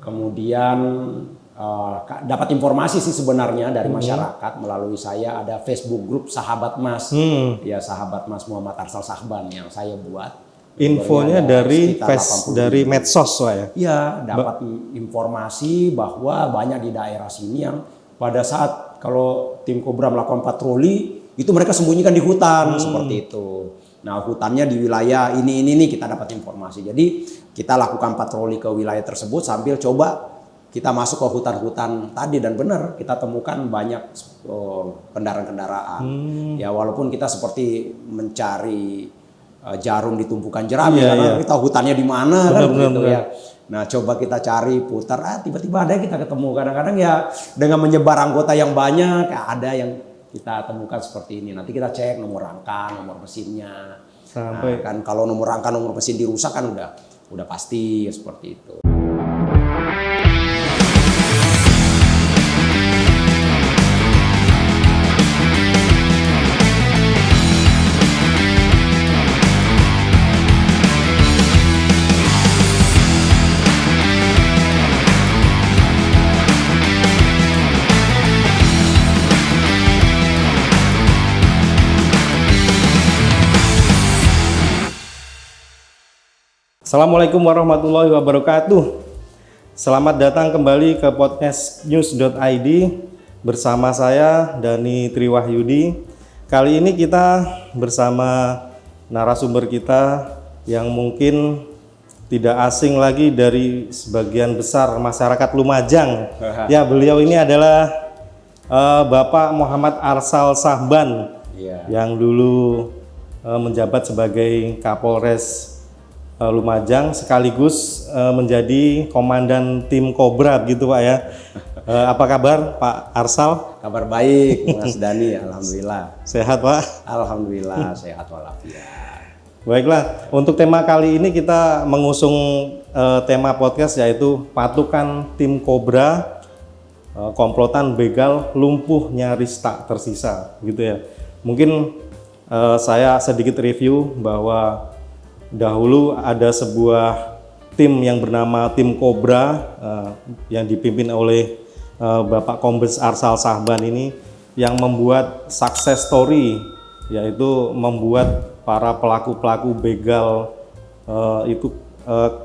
kemudian dapat informasi sih sebenarnya dari masyarakat melalui saya ada Facebook grup Sahabat Mas, ya Sahabat Mas Muhammad Arsal Sahban yang saya buat. Infonya dari medsos ya? Iya, dapat informasi bahwa banyak di daerah sini yang pada saat kalau tim Kobra melakukan patroli itu mereka sembunyikan di hutan seperti itu. Nah, hutannya di wilayah ini kita dapat informasi. Jadi kita lakukan patroli ke wilayah tersebut sambil coba kita masuk ke hutan-hutan tadi dan benar kita temukan banyak kendaraan-kendaraan. Ya walaupun kita seperti mencari jarum di tumpukan jerami karena kita hutannya di mana kan gitu ya. Nah, coba kita cari putar, tiba-tiba ada yang kita ketemu. Kadang-kadang ya dengan menyebar anggota yang banyak, ada yang kita temukan seperti ini. Nanti kita cek nomor rangka, nomor mesinnya. Sampai kan kalau nomor rangka, nomor mesin dirusak kan udah pasti seperti itu. Assalamualaikum warahmatullahi wabarakatuh. Selamat datang kembali ke podcast news.id bersama saya Dani Triwahyudi. Kali ini kita bersama narasumber kita yang mungkin tidak asing lagi dari sebagian besar masyarakat Lumajang. Ya, beliau ini adalah Bapak Muhammad Arsal Sahban yang dulu menjabat sebagai Kapolres Lumajang sekaligus menjadi komandan tim Kobra gitu Pak ya. Apa kabar Pak Arsal? Kabar baik Mas Dani, alhamdulillah. Sehat Pak? Alhamdulillah sehat walafiat. Baiklah, untuk tema kali ini kita mengusung tema podcast yaitu patukan tim Kobra, komplotan begal lumpuh nyaris tak tersisa gitu ya. Mungkin saya sedikit review bahwa dahulu ada sebuah tim yang bernama tim Kobra yang dipimpin oleh Bapak Kombes Arsal Sahban ini yang membuat success story, yaitu membuat para pelaku-pelaku begal itu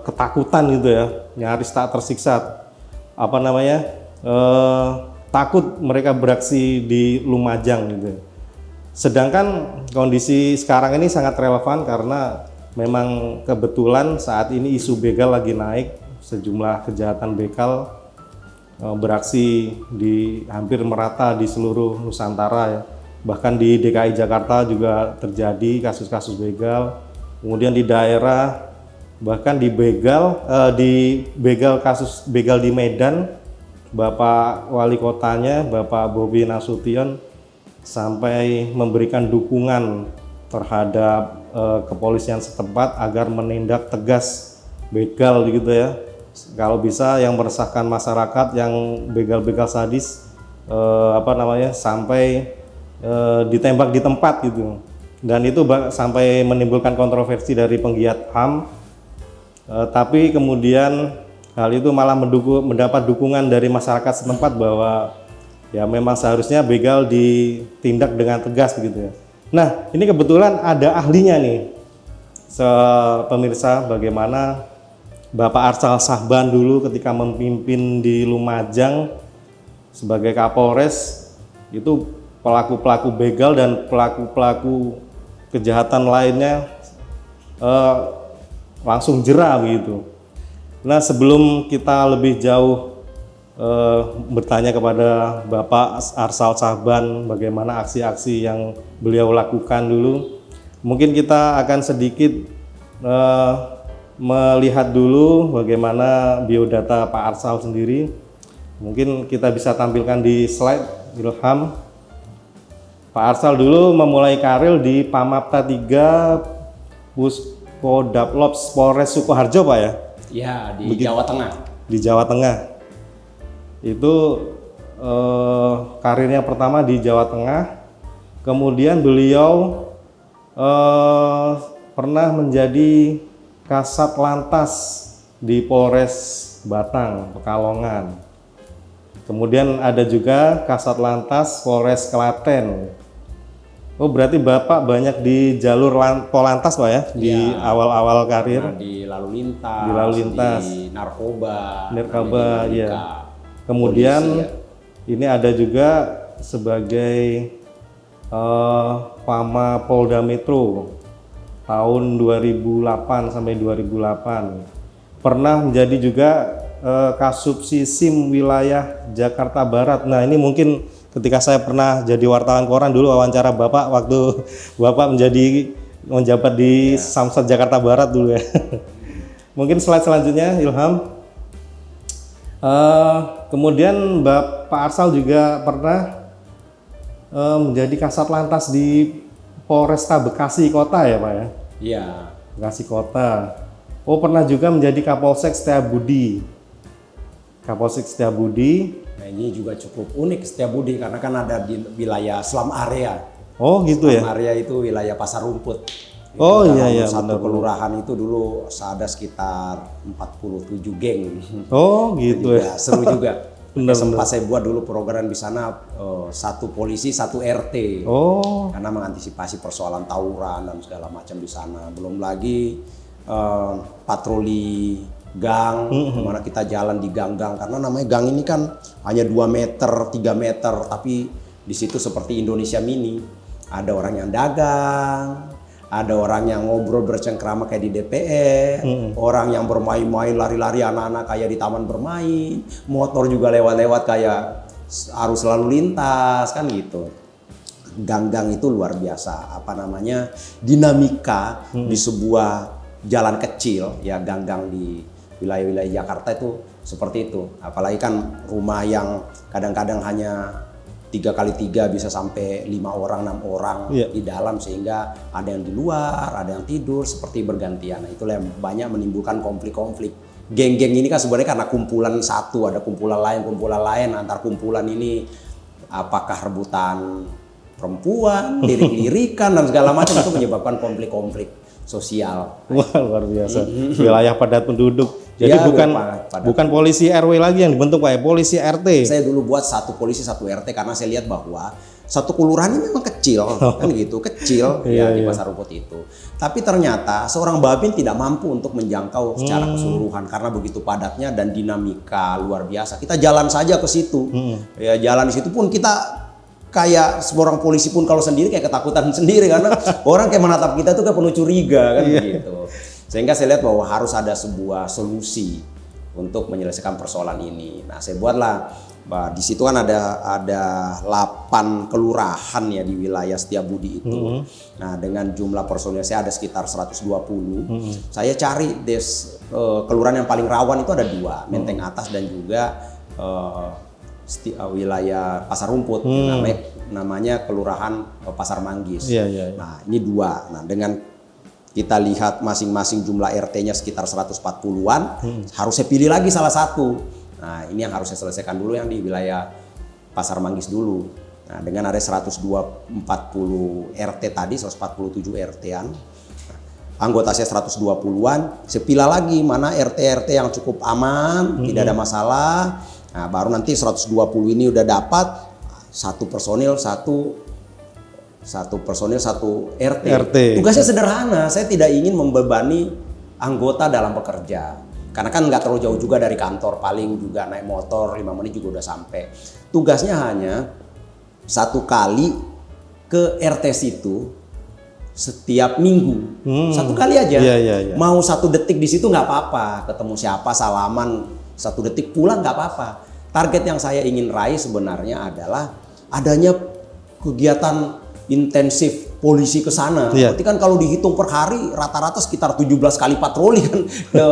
ketakutan gitu ya, nyaris tak tersiksa, takut mereka beraksi di Lumajang gitu. Sedangkan kondisi sekarang ini sangat relevan karena memang kebetulan saat ini isu begal lagi naik, sejumlah kejahatan begal beraksi di hampir merata di seluruh Nusantara ya. Bahkan di DKI Jakarta juga terjadi kasus-kasus begal. Kemudian di daerah bahkan di kasus begal di Medan, Bapak Wali Kotanya Bapak Bobi Nasution sampai memberikan dukungan terhadap kepolisian setempat agar menindak tegas begal gitu ya. Kalau bisa yang meresahkan masyarakat yang begal-begal sadis sampai ditembak di tempat gitu. Dan itu sampai menimbulkan kontroversi dari penggiat HAM. Tapi kemudian hal itu malah mendapat dukungan dari masyarakat setempat bahwa ya memang seharusnya begal ditindak dengan tegas begitu ya. Nah, ini kebetulan ada ahlinya nih, pemirsa, bagaimana Bapak Arsal Sahban dulu ketika memimpin di Lumajang sebagai Kapolres, itu pelaku-pelaku begal dan pelaku-pelaku kejahatan lainnya langsung jera begitu. Nah, sebelum kita lebih jauh bertanya kepada Bapak Arsal Sahban bagaimana aksi-aksi yang beliau lakukan dulu, mungkin kita akan sedikit melihat dulu bagaimana biodata Pak Arsal sendiri. Mungkin kita bisa tampilkan di slide Ilham. Pak Arsal dulu memulai karir di Pamapta 3 Puspodaplops Polres Sukoharjo Pak ya? Ya, di Jawa Tengah. Di Jawa Tengah. Itu karirnya pertama di Jawa Tengah, kemudian beliau pernah menjadi Kasat Lantas di Polres Batang, Pekalongan. Kemudian ada juga Kasat Lantas Polres Klaten. Oh, berarti Bapak banyak di jalur Polantas Pak ya, di Iya. awal-awal karir. Nah, di lalu lintas, Di lalu lintas. di narkoba, Narkoba, di iya. dinamika Kemudian polisi, ya. ini ada juga sebagai Pama Polda Metro tahun 2008 sampai 2008. Pernah menjadi juga Kasubsi SIM wilayah Jakarta Barat. Nah, ini mungkin ketika saya pernah jadi wartawan koran dulu wawancara Bapak waktu Bapak menjabat di Samsat Jakarta Barat dulu ya. Mungkin slide selanjutnya Ilham. Kemudian Pak Arsal juga pernah menjadi Kasat Lantas di Polresta Bekasi Kota ya Pak ya? Iya. Bekasi Kota. Oh, pernah juga menjadi Kapolsek Setiabudi. Kapolsek Setiabudi. Nah, ini juga cukup unik Setiabudi karena kan ada di wilayah Slum Area. Oh gitu Slum ya? Area itu wilayah Pasar Rumput. Itu Oh, dalam iya, satu benar-benar. kelurahan itu dulu ada sekitar 47 geng. Oh gitu ya? Juga seru juga. Benar, Sempat saya buat dulu program di sana, satu polisi satu RT. Oh Karena mengantisipasi persoalan tawuran dan segala macam di sana. Belum lagi patroli gang, dimana kita jalan di gang-gang. Karena namanya gang ini kan hanya 2 meter, 3 meter, tapi di situ seperti Indonesia Mini. Ada orang yang dagang, ada orang yang ngobrol bercengkrama kayak di DPR, orang yang bermain-main lari-lari anak-anak kayak di taman bermain, motor juga lewat-lewat kayak arus lalu lintas kan gitu. Gang-gang itu luar biasa, apa namanya, dinamika di sebuah jalan kecil ya, gang-gang di wilayah-wilayah Jakarta itu seperti itu. Apalagi kan rumah yang kadang-kadang hanya 3x3 bisa sampai 5 orang, 6 orang di dalam, sehingga ada yang di luar, ada yang tidur seperti bergantian. Nah, itulah yang banyak menimbulkan konflik-konflik. Geng-geng ini kan sebenarnya karena kumpulan satu, ada kumpulan lain, antar kumpulan ini apakah rebutan perempuan, lirik-lirikan dan segala macam, itu menyebabkan konflik-konflik sosial. wah luar biasa. Wilayah padat penduduk. Jadi Iya, padat. bukan polisi RW lagi yang dibentuk Pak ya, polisi RT. Saya dulu buat satu polisi satu RT karena saya lihat bahwa satu kelurahan ini memang kecil, kan gitu, kecil ya di Pasar Rumput itu. Tapi ternyata seorang Babin tidak mampu untuk menjangkau secara keseluruhan karena begitu padatnya dan dinamika luar biasa. Kita jalan saja ke situ, ya jalan di situ pun kita kayak seorang polisi pun kalau sendiri kayak ketakutan sendiri karena orang kayak menatap kita tuh kayak penuh curiga kan begitu. Sehingga saya lihat bahwa harus ada sebuah solusi untuk menyelesaikan persoalan ini. Nah, saya buatlah di situ kan ada 8 kelurahan ya di wilayah Setiabudi itu. Nah, dengan jumlah personil saya ada sekitar 120. Saya cari kelurahan yang paling rawan itu ada 2, Menteng Atas dan juga wilayah Pasar Rumput, namanya Kelurahan Pasar Manggis. Nah, ini 2. Nah, dengan kita lihat masing-masing jumlah RT-nya sekitar 140-an, harus saya pilih lagi salah satu. Nah, ini yang harus saya selesaikan dulu yang di wilayah Pasar Manggis dulu. Nah, dengan ada 140 RT tadi, 147 RT-an. Anggota saya 120-an, saya pilih lagi mana RT-RT yang cukup aman, tidak ada masalah. Nah, baru nanti 120 ini udah dapat, satu personil satu RT. Tugasnya sederhana, saya tidak ingin membebani anggota dalam bekerja. Karena kan nggak terlalu jauh juga dari kantor, paling juga naik motor 5 menit juga udah sampai. Tugasnya hanya 1 kali ke RT situ setiap minggu, 1 kali aja. Mau 1 detik di situ nggak apa-apa, ketemu siapa salaman 1 detik pulang nggak apa-apa. Target yang saya ingin raih sebenarnya adalah adanya kegiatan intensif polisi ke sana. Berarti kan kalau dihitung per hari rata-rata sekitar 17 kali patroli kan ke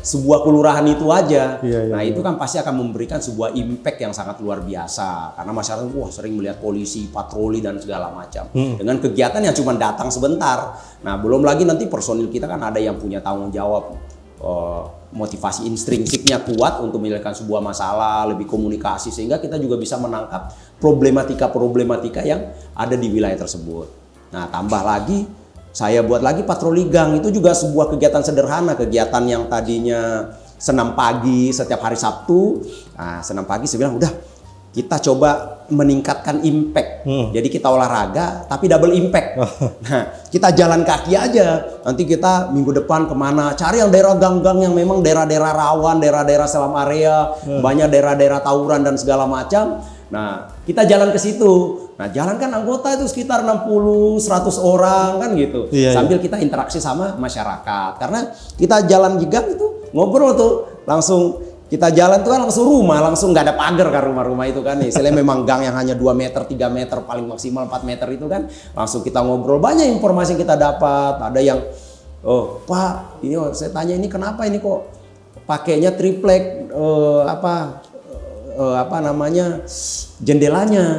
sebuah kelurahan itu aja. Nah, itu kan pasti akan memberikan sebuah impact yang sangat luar biasa karena masyarakat sering melihat polisi patroli dan segala macam. Dengan kegiatan yang cuma datang sebentar. Nah, belum lagi nanti personil kita kan ada yang punya tanggung jawab, motivasi intrinsiknya kuat untuk menyelesaikan sebuah masalah, lebih komunikasi, sehingga kita juga bisa menangkap problematika-problematika yang ada di wilayah tersebut. Nah, tambah lagi saya buat lagi patroli gang, itu juga sebuah kegiatan sederhana, kegiatan yang tadinya senam pagi setiap hari Sabtu. Nah, senam pagi saya bilang udah kita coba meningkatkan impact. Jadi kita olahraga tapi double impact. Nah, kita jalan kaki aja. Nanti kita minggu depan kemana? Cari yang daerah gang-gang yang memang daerah-daerah rawan, daerah-daerah selam area, banyak daerah-daerah tawuran dan segala macam. Nah, kita jalan ke situ. Nah, jalan kan anggota itu sekitar 60-100 orang kan gitu. Sambil kita interaksi sama masyarakat. Karena kita jalan di gang itu ngobrol tuh langsung. Kita jalan tuh kan langsung rumah, langsung nggak ada pagar kan rumah-rumah itu kan. Istilahnya memang gang yang hanya 2 meter, 3 meter, paling maksimal 4 meter itu kan. Langsung kita ngobrol, banyak informasi yang kita dapat. Ada yang, oh Pak, ini saya tanya ini kenapa ini kok pakainya triplek, apa namanya, jendelanya.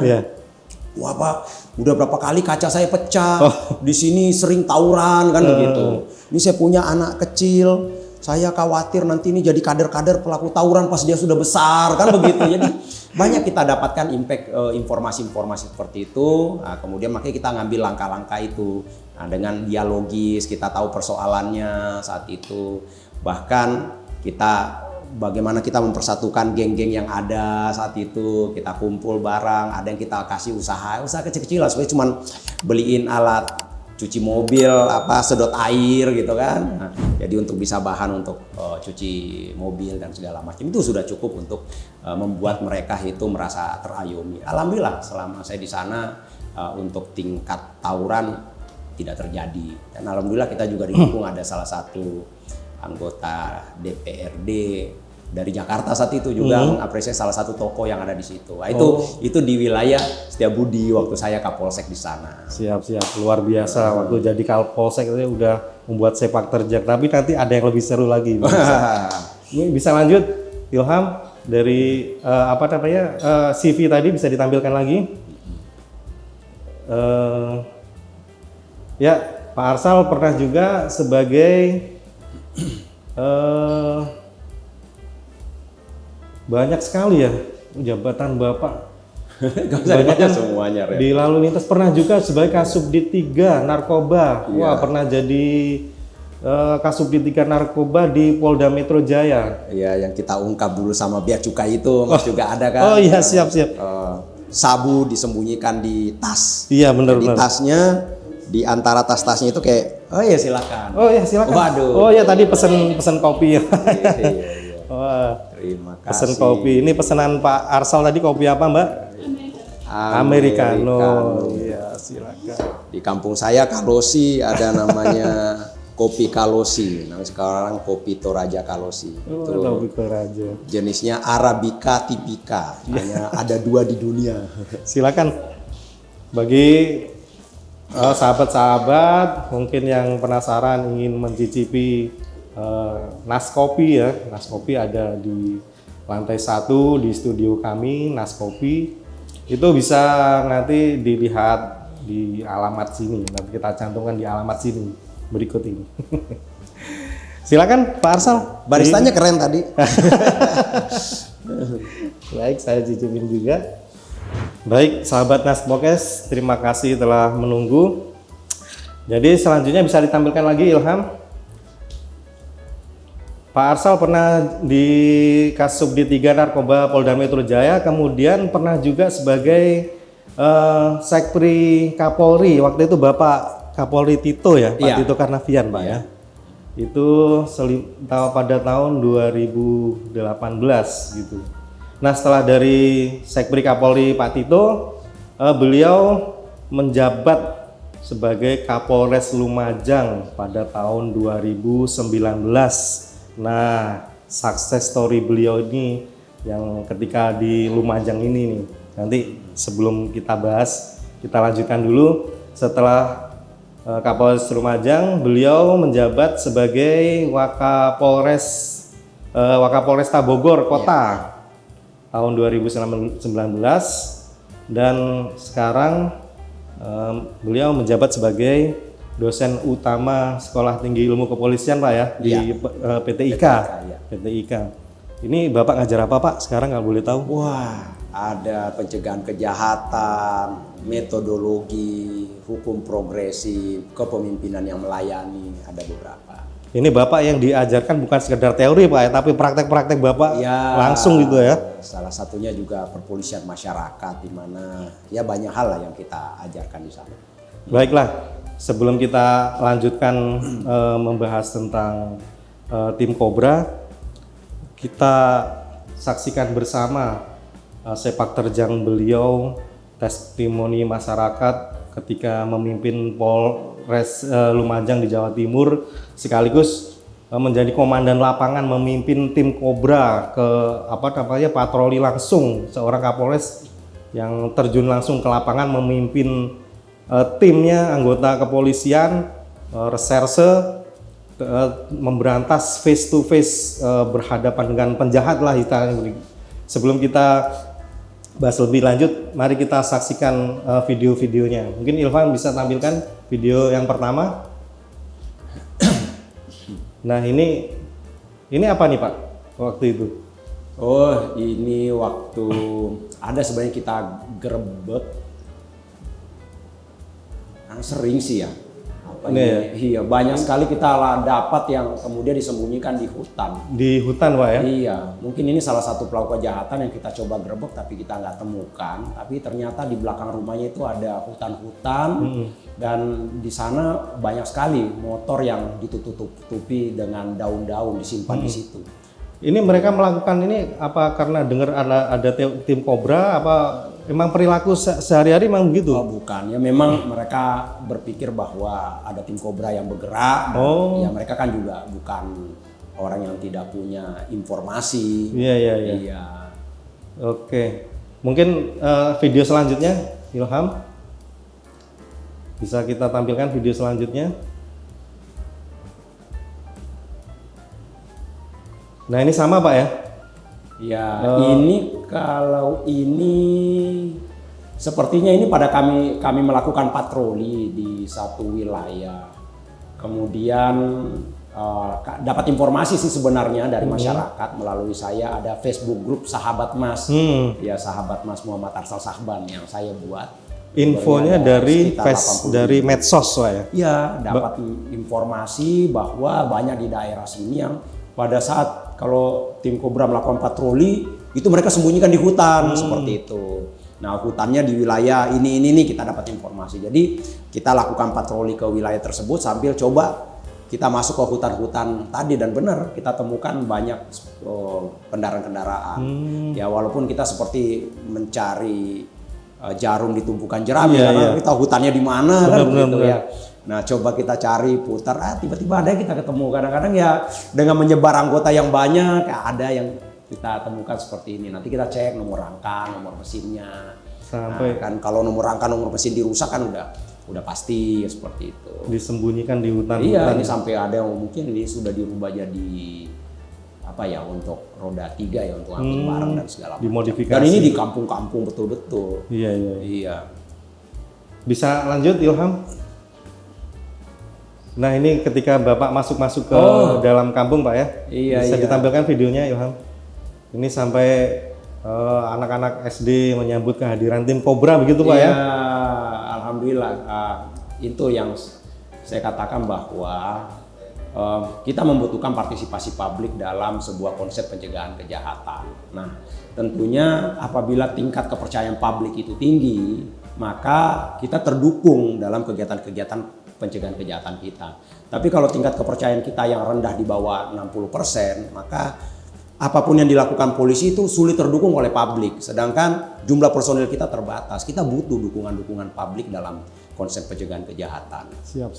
Wah Pak, udah berapa kali kaca saya pecah. Di sini sering tawuran kan begitu. Ini saya punya anak kecil. Saya khawatir nanti ini jadi kader-kader pelaku tawuran pas dia sudah besar kan begitu. Jadi banyak kita dapatkan impact informasi-informasi seperti itu. Nah, kemudian makanya kita ngambil langkah-langkah itu. Nah, dengan dialogis kita tahu persoalannya saat itu. Bahkan kita bagaimana kita mempersatukan geng-geng yang ada saat itu. Kita kumpul barang, ada yang kita kasih usaha kecil-kecilan supaya cuman beliin alat cuci mobil, sedot air gitu kan. Nah, jadi untuk bisa bahan untuk cuci mobil dan segala macam itu sudah cukup untuk membuat mereka itu merasa terayomi. Alhamdulillah selama saya di sana untuk tingkat tawuran tidak terjadi. Dan alhamdulillah kita juga didukung ada salah satu anggota DPRD dari Jakarta saat itu juga mengapresiasi salah satu toko yang ada di situ. Nah, itu di wilayah Setiabudi waktu saya Kapolsek di sana. Siap, luar biasa. Waktu jadi Kapolsek itu udah membuat sepak terjang. Tapi nanti ada yang lebih seru lagi. Bisa lanjut, Ilham, dari CV tadi bisa ditampilkan lagi. Ya, Pak Arsal pernah juga sebagai banyak sekali ya jabatan Bapak. Banyak semuanya. Di lalu lintas pernah juga sebagai Kasubdit 3 narkoba. Wah, pernah jadi Kasubdit 3 narkoba di Polda Metro Jaya. Iya, yang kita ungkap dulu sama Bea Cukai itu Mas juga ada kan. Oh iya, siap. Sabu disembunyikan di tas. Iya, benar. Di tasnya, di antara tas-tasnya itu kayak, oh iya silakan. Waduh. Oh iya, tadi pesen kopi. Iya. Wah, terima kasih. pesen kopi. Ini pesanan Pak Arsal tadi kopi apa, Mbak? Americano. Iya, silakan. Di kampung saya Kalosi ada namanya kopi Kalosi. Namanya sekarang kopi Toraja Kalosi. Itu kopi Toraja. jenisnya Arabica Typica. Hanya ada 2 di dunia. Silakan bagi sahabat-sahabat mungkin yang penasaran ingin mencicipi Naskopi ya. Naskopi ada di lantai 1 di studio kami, Naskopi. Itu bisa nanti dilihat di alamat sini. Nanti kita cantumkan di alamat sini berikut ini. Silakan Pak Arsal. Baristanya keren tadi. Baik, saya cicipin juga. Baik, sahabat Naspokes, terima kasih telah menunggu. Jadi selanjutnya bisa ditampilkan lagi Ilham. Pak Arsal pernah di Kasubdit 3 Narkoba Polda Metro Jaya, kemudian pernah juga sebagai Sekpri Kapolri. Waktu itu Bapak Kapolri Tito ya, Pak Tito Karnavian Pak ya. Itu pada tahun 2018 gitu. Nah, setelah dari Sekpri Kapolri Pak Tito, beliau menjabat sebagai Kapolres Lumajang pada tahun 2019. Nah, success story beliau ini yang ketika di Lumajang ini nih. Nanti sebelum kita bahas, kita lanjutkan dulu. Setelah Kapolres Lumajang, beliau menjabat sebagai Wakapolresta Bogor Kota tahun 2019, dan sekarang beliau menjabat sebagai dosen utama Sekolah Tinggi Ilmu Kepolisian Pak ya, di PTIK. PTIK. Ini Bapak ngajar apa Pak sekarang kalau boleh tahu? Wah, ada pencegahan kejahatan, metodologi, hukum progresif, kepemimpinan yang melayani, ada beberapa. Ini Bapak yang diajarkan bukan sekedar teori Pak ya, tapi praktek-praktek Bapak Ya, langsung gitu ya. salah satunya juga perpolisian masyarakat, di mana ya banyak hal lah yang kita ajarkan di sana. Baiklah, sebelum kita lanjutkan membahas tentang tim Cobra, kita saksikan bersama sepak terjang beliau, testimoni masyarakat ketika memimpin Polres Lumajang di Jawa Timur, sekaligus menjadi komandan lapangan memimpin tim Cobra ke patroli langsung, seorang Kapolres yang terjun langsung ke lapangan memimpin timnya anggota kepolisian reserse memberantas face to face berhadapan dengan penjahat lah istilahnya. Sebelum kita bahas lebih lanjut, mari kita saksikan video-videonya. Mungkin Ilham bisa tampilkan video yang pertama. Nah ini apa nih Pak waktu itu? Oh, ini waktu ada sebenarnya kita gerebek, sering sih ya. Iya, banyak sekali kita dapat yang kemudian disembunyikan di hutan. Di hutan Pak ya? Iya, mungkin ini salah satu pelaku kejahatan yang kita coba gerebek tapi kita nggak temukan. Tapi ternyata di belakang rumahnya itu ada hutan-hutan dan di sana banyak sekali motor yang ditutup-tutupi dengan daun-daun disimpan di situ. Ini mereka melakukan ini apa karena dengar ada tim Cobra, apa emang perilaku sehari-hari memang begitu? Oh bukan, ya memang mereka berpikir bahwa ada tim Cobra yang bergerak dan ya mereka kan juga bukan orang yang tidak punya informasi. Iya. Oke, mungkin video selanjutnya Ilham bisa kita tampilkan video selanjutnya. Nah ini sama Pak ya? Ya, ini kalau ini sepertinya ini pada kami melakukan patroli di satu wilayah. Kemudian dapat informasi sih sebenarnya dari masyarakat melalui saya, ada Facebook grup Sahabat Mas. Ya, Sahabat Mas Muhammad Arsal Sahban yang saya buat. Infonya dari medsos Pak ya? Iya, dapat informasi bahwa banyak di daerah sini yang pada saat kalau tim Cobra melakukan patroli itu mereka sembunyikan di hutan seperti itu. Nah, hutannya di wilayah ini kita dapat informasi. Jadi kita lakukan patroli ke wilayah tersebut sambil coba kita masuk ke hutan-hutan tadi dan benar kita temukan banyak kendaraan-kendaraan. Ya walaupun kita seperti mencari jarum di tumpukan jerami karena kita hutannya di mana kan gitu ya. Nah coba kita cari putar, tiba-tiba ada yang kita ketemu. Kadang-kadang ya dengan menyebar anggota yang banyak, ada yang kita temukan seperti ini. Nanti kita cek nomor rangka, nomor mesinnya. Sampai kan kalau nomor rangka, nomor mesin dirusak kan udah pasti seperti itu. Disembunyikan di hutan. Iya, ini sampai ada yang mungkin ini sudah dirubah jadi apa ya untuk roda 3 ya untuk angkut barang dan segala macam. Dimodifikasi. Dan ini di kampung-kampung betul-betul. Iya. Bisa lanjut Ilham? Nah ini ketika Bapak masuk ke dalam kampung Pak ya, bisa ditampilkan videonya Ilham. Ini sampai anak-anak SD menyambut kehadiran tim Cobra begitu Pak ya? Alhamdulillah. Itu yang saya katakan bahwa kita membutuhkan partisipasi publik dalam sebuah konsep pencegahan kejahatan. Nah tentunya apabila tingkat kepercayaan publik itu tinggi, maka kita terdukung dalam kegiatan-kegiatan pencegahan kejahatan kita. Tapi kalau tingkat kepercayaan kita yang rendah di bawah 60%, maka apapun yang dilakukan polisi itu sulit terdukung oleh publik. Sedangkan jumlah personil kita terbatas. Kita butuh dukungan-dukungan publik dalam konsep pencegahan kejahatan. Siap.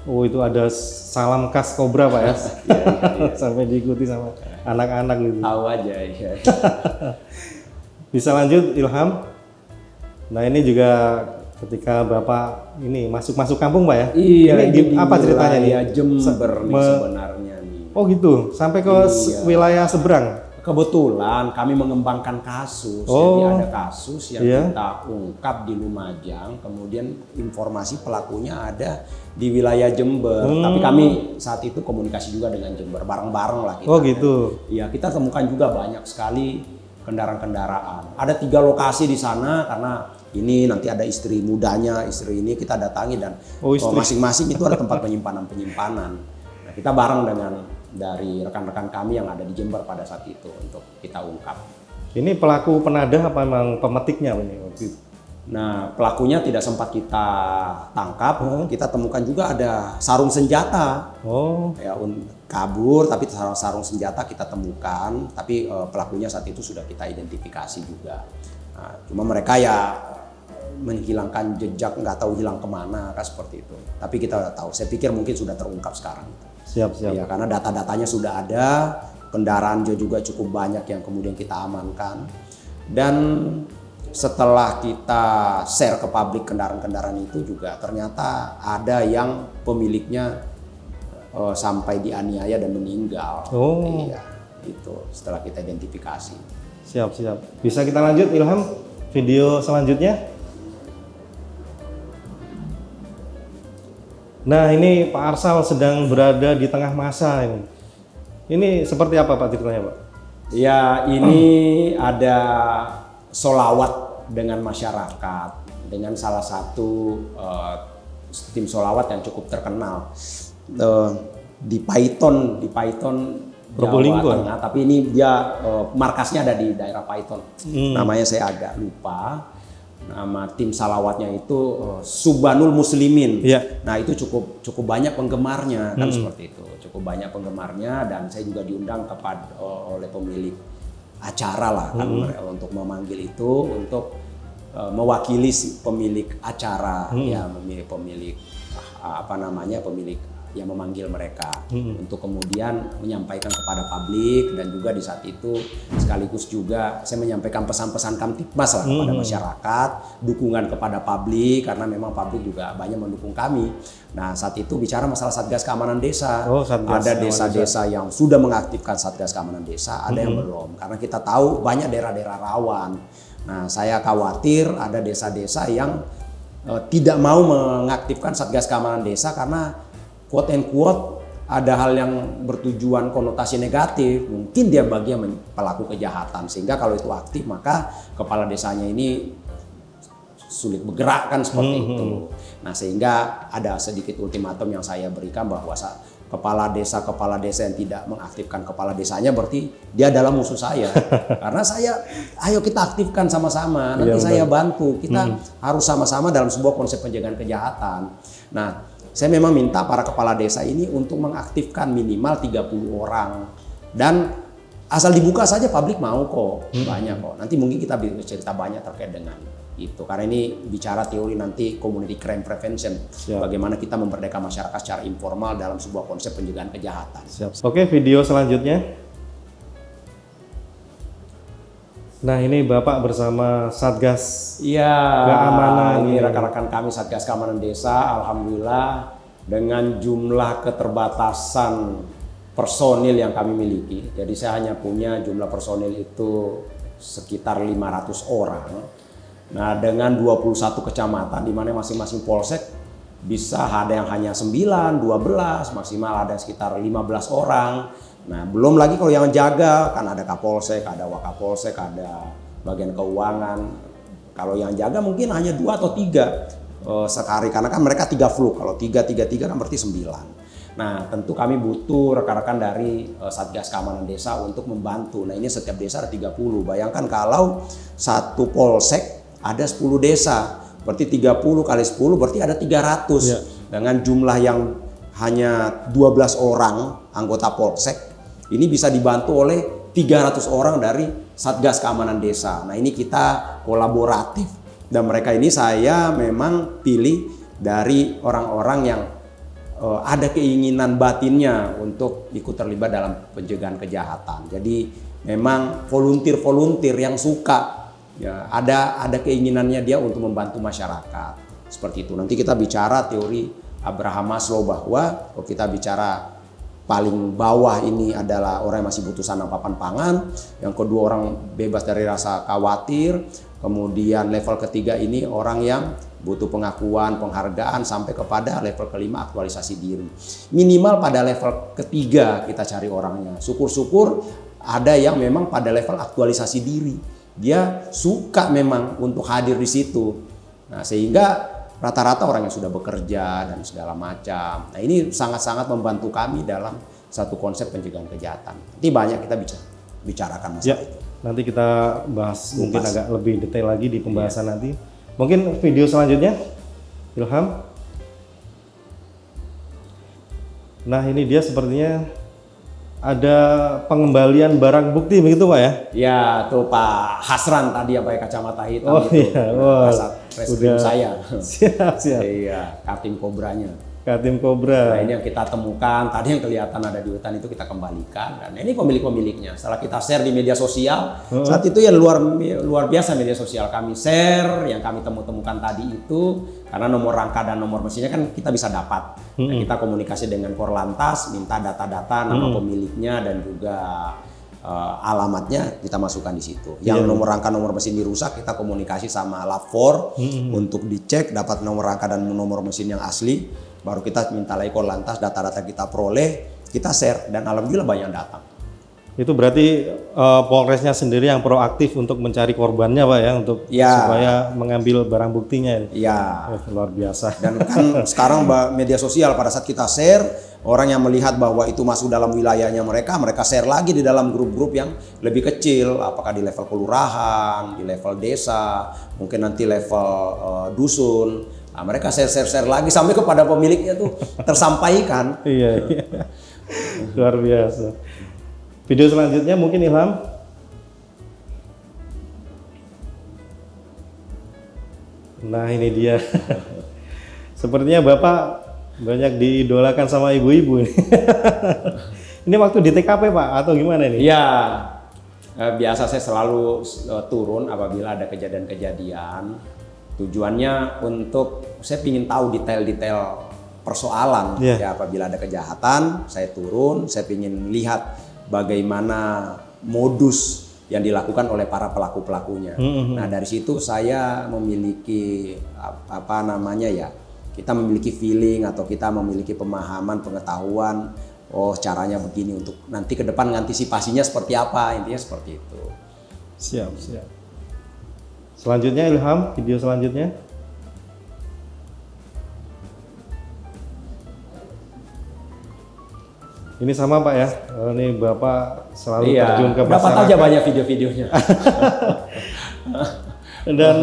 Oh itu ada salam khas Cobra Pak ya? Iya. Sampai diikuti sama anak-anak gitu. Tahu aja ya. Bisa lanjut Ilham? Nah ini juga ketika Bapak ini masuk kampung Pak ya? Iya, ini apa ceritanya nih? Jember nih sebenarnya nih. Oh gitu, sampai ke wilayah seberang? Kebetulan kami mengembangkan kasus, jadi ada kasus yang kita ungkap di Lumajang, kemudian informasi pelakunya ada di wilayah Jember. Tapi kami saat itu komunikasi juga dengan Jember, bareng-bareng lah kita. Oh gitu. Iya, kita temukan juga banyak sekali kendaraan-kendaraan. Ada 3 lokasi di sana karena ini nanti ada istri mudanya, istri ini kita datangi dan masing-masing itu ada tempat penyimpanan. Nah, kita bareng dengan dari rekan-rekan kami yang ada di Jember pada saat itu untuk kita ungkap. Ini pelaku penadah apa memang pemetiknya ini waktu itu? Nah, pelakunya tidak sempat kita tangkap. Kita temukan juga ada sarung senjata. Ya, kabur, tapi sarung senjata kita temukan. Tapi pelakunya saat itu sudah kita identifikasi juga. Nah, cuma mereka ya menghilangkan jejak, nggak tahu hilang kemana, kan seperti itu. Tapi kita udah tahu. Saya pikir mungkin sudah terungkap sekarang. Siap. Ya, karena data-datanya sudah ada. Kendaraan juga cukup banyak yang kemudian kita amankan. Dan setelah kita share ke publik kendaraan-kendaraan itu juga ternyata ada yang pemiliknya sampai dianiaya dan meninggal. Iya, itu setelah kita identifikasi. Siap. Bisa kita lanjut Ilham video selanjutnya? Nah, ini Pak Arsal sedang berada di tengah masa ini. Ini seperti apa Pak ceritanya Pak? Ya, ini ada solawat dengan masyarakat, dengan salah satu tim solawat yang cukup terkenal di Paiton Jawa Tengah, tapi ini dia markasnya ada di daerah Paiton. Namanya saya agak lupa. Nama tim salawatnya itu Subhanul Muslimin. Nah, itu cukup banyak penggemarnya kan seperti itu. Cukup banyak penggemarnya dan saya juga diundang oleh pemilik acara lah kan untuk memanggil itu untuk mewakili si pemilik acara ya pemilik yang memanggil mereka untuk kemudian menyampaikan kepada publik, dan juga di saat itu sekaligus juga saya menyampaikan pesan-pesan Kamtibmas lah kepada masyarakat, dukungan kepada publik karena memang publik juga banyak mendukung kami. Nah, saat itu bicara masalah Satgas Keamanan Desa. Ada desa-desa yang sudah mengaktifkan Satgas Keamanan Desa, ada yang belum. Karena kita tahu banyak daerah-daerah rawan. Nah, saya khawatir ada desa-desa yang tidak mau mengaktifkan Satgas Keamanan Desa karena quote and quote ada hal yang bertujuan konotasi negatif, mungkin dia bagian pelaku kejahatan, sehingga kalau itu aktif maka kepala desanya ini sulit bergerak kan seperti itu. Nah, sehingga ada sedikit ultimatum yang saya berikan bahwa kepala desa yang tidak mengaktifkan kepala desanya berarti dia adalah musuh saya. Karena ayo kita aktifkan sama-sama, nanti saya bantu. Kita harus sama-sama dalam sebuah konsep pencegahan kejahatan. Nah, saya memang minta para kepala desa ini untuk mengaktifkan minimal 30 orang. Dan asal dibuka saja publik mau kok, banyak kok. Nanti mungkin kita bisa cerita banyak terkait dengan itu. Karena ini bicara teori nanti community crime prevention. Bagaimana kita memerdekakan masyarakat secara informal dalam sebuah konsep pencegahan kejahatan. Oke, video selanjutnya. Nah, ini Bapak bersama Satgas Keamanan. Ini rekan-rekan kami Satgas Keamanan Desa, alhamdulillah dengan jumlah keterbatasan personil yang kami miliki. Jadi saya hanya punya jumlah personil itu sekitar 500 orang. Nah, dengan 21 kecamatan di mana masing-masing polsek bisa ada yang hanya 9, 12, maksimal ada sekitar 15 orang. Nah, belum lagi kalau yang jaga kan ada Kapolsek, ada Wakapolsek, ada bagian keuangan. Kalau yang jaga mungkin hanya 2 atau 3 sekali karena kan mereka 3 flu. Kalau 3 kan berarti 9. Nah, tentu kami butuh rekan-rekan dari Satgas Keamanan Desa untuk membantu. Nah, ini setiap desa ada 30. Bayangkan kalau satu polsek ada 10 desa, berarti 30 kali 10 berarti ada 300. Dengan jumlah yang hanya 12 orang anggota polsek, ini bisa dibantu oleh 300 orang dari Satgas Keamanan Desa. Nah, ini kita kolaboratif dan mereka ini saya memang pilih dari orang-orang yang ada keinginan batinnya untuk ikut terlibat dalam pencegahan kejahatan. Jadi memang volunteer yang suka, ya, ada keinginannya dia untuk membantu masyarakat. Seperti itu. Nanti kita bicara teori Abraham Maslow bahwa kalau kita bicara paling bawah ini adalah orang yang masih butuh sandang papan pangan, yang kedua orang bebas dari rasa khawatir, kemudian level ketiga ini orang yang butuh pengakuan, penghargaan, sampai kepada level kelima aktualisasi diri. Minimal pada level ketiga kita cari orangnya. Syukur-syukur ada yang memang pada level aktualisasi diri. Dia suka memang untuk hadir di situ. Nah, sehingga rata-rata orang yang sudah bekerja dan segala macam. Nah, ini sangat-sangat membantu kami dalam satu konsep pencegahan kejahatan. Nanti banyak kita bicarakan masalah itu. Nanti kita bahas mungkin agak lebih detail lagi di pembahasan nanti. Mungkin video selanjutnya, Ilham. Nah, ini dia sepertinya ada pengembalian barang bukti begitu Pak ya? Ya, tuh Pak Hasran tadi yang pakai kacamata hitam Oh itu. iya, wah, Reskrim saya. Siap. Iya, Katim Kobranya. Katim Kobra. Nah, ini yang kita temukan, tadi yang kelihatan ada di hutan itu kita kembalikan. Dan ini pemilik-pemiliknya. Setelah kita share di media sosial, saat itu ya luar biasa media sosial kami share, yang kami temukan tadi itu, karena nomor rangka dan nomor mesinnya kan kita bisa dapat. Nah, kita komunikasi dengan Korlantas, minta data-data nama pemiliknya dan juga alamatnya kita masukkan di situ. Yang nomor rangka nomor mesin dirusak, kita komunikasi sama Lab 4 untuk dicek, dapat nomor rangka dan nomor mesin yang asli. Baru kita minta lagi Korlantas, data-data kita peroleh, kita share, dan alhamdulillah banyak datang. Itu berarti Polresnya sendiri yang proaktif untuk mencari korbannya Pak ya, untuk supaya mengambil barang buktinya. Iya. Luar biasa. Dan kan sekarang media sosial pada saat kita share, orang yang melihat bahwa itu masuk dalam wilayahnya mereka share lagi di dalam grup-grup yang lebih kecil, apakah di level kelurahan, di level desa, mungkin nanti level dusun. Nah, mereka share lagi sampai kepada pemiliknya tuh tersampaikan. Iya. Luar biasa. Video selanjutnya mungkin Ilham. Nah, ini dia. Sepertinya Bapak banyak diidolakan sama ibu-ibu ini. Ini waktu di TKP Pak atau gimana nih? Iya. Biasa saya selalu turun apabila ada kejadian-kejadian. Tujuannya untuk saya ingin tahu detail-detail persoalan. Ya, apabila ada kejahatan, saya turun, saya ingin lihat bagaimana modus yang dilakukan oleh para pelaku-pelakunya. Nah, dari situ saya memiliki kita memiliki feeling atau kita memiliki pemahaman, pengetahuan, oh caranya begini untuk nanti ke depan mengantisipasinya seperti apa, intinya seperti itu. Siap. Selanjutnya Ilham, video selanjutnya. Ini sama Pak ya, ini Bapak selalu terjun ke masyarakat. Dapat aja banyak video-videonya. Dan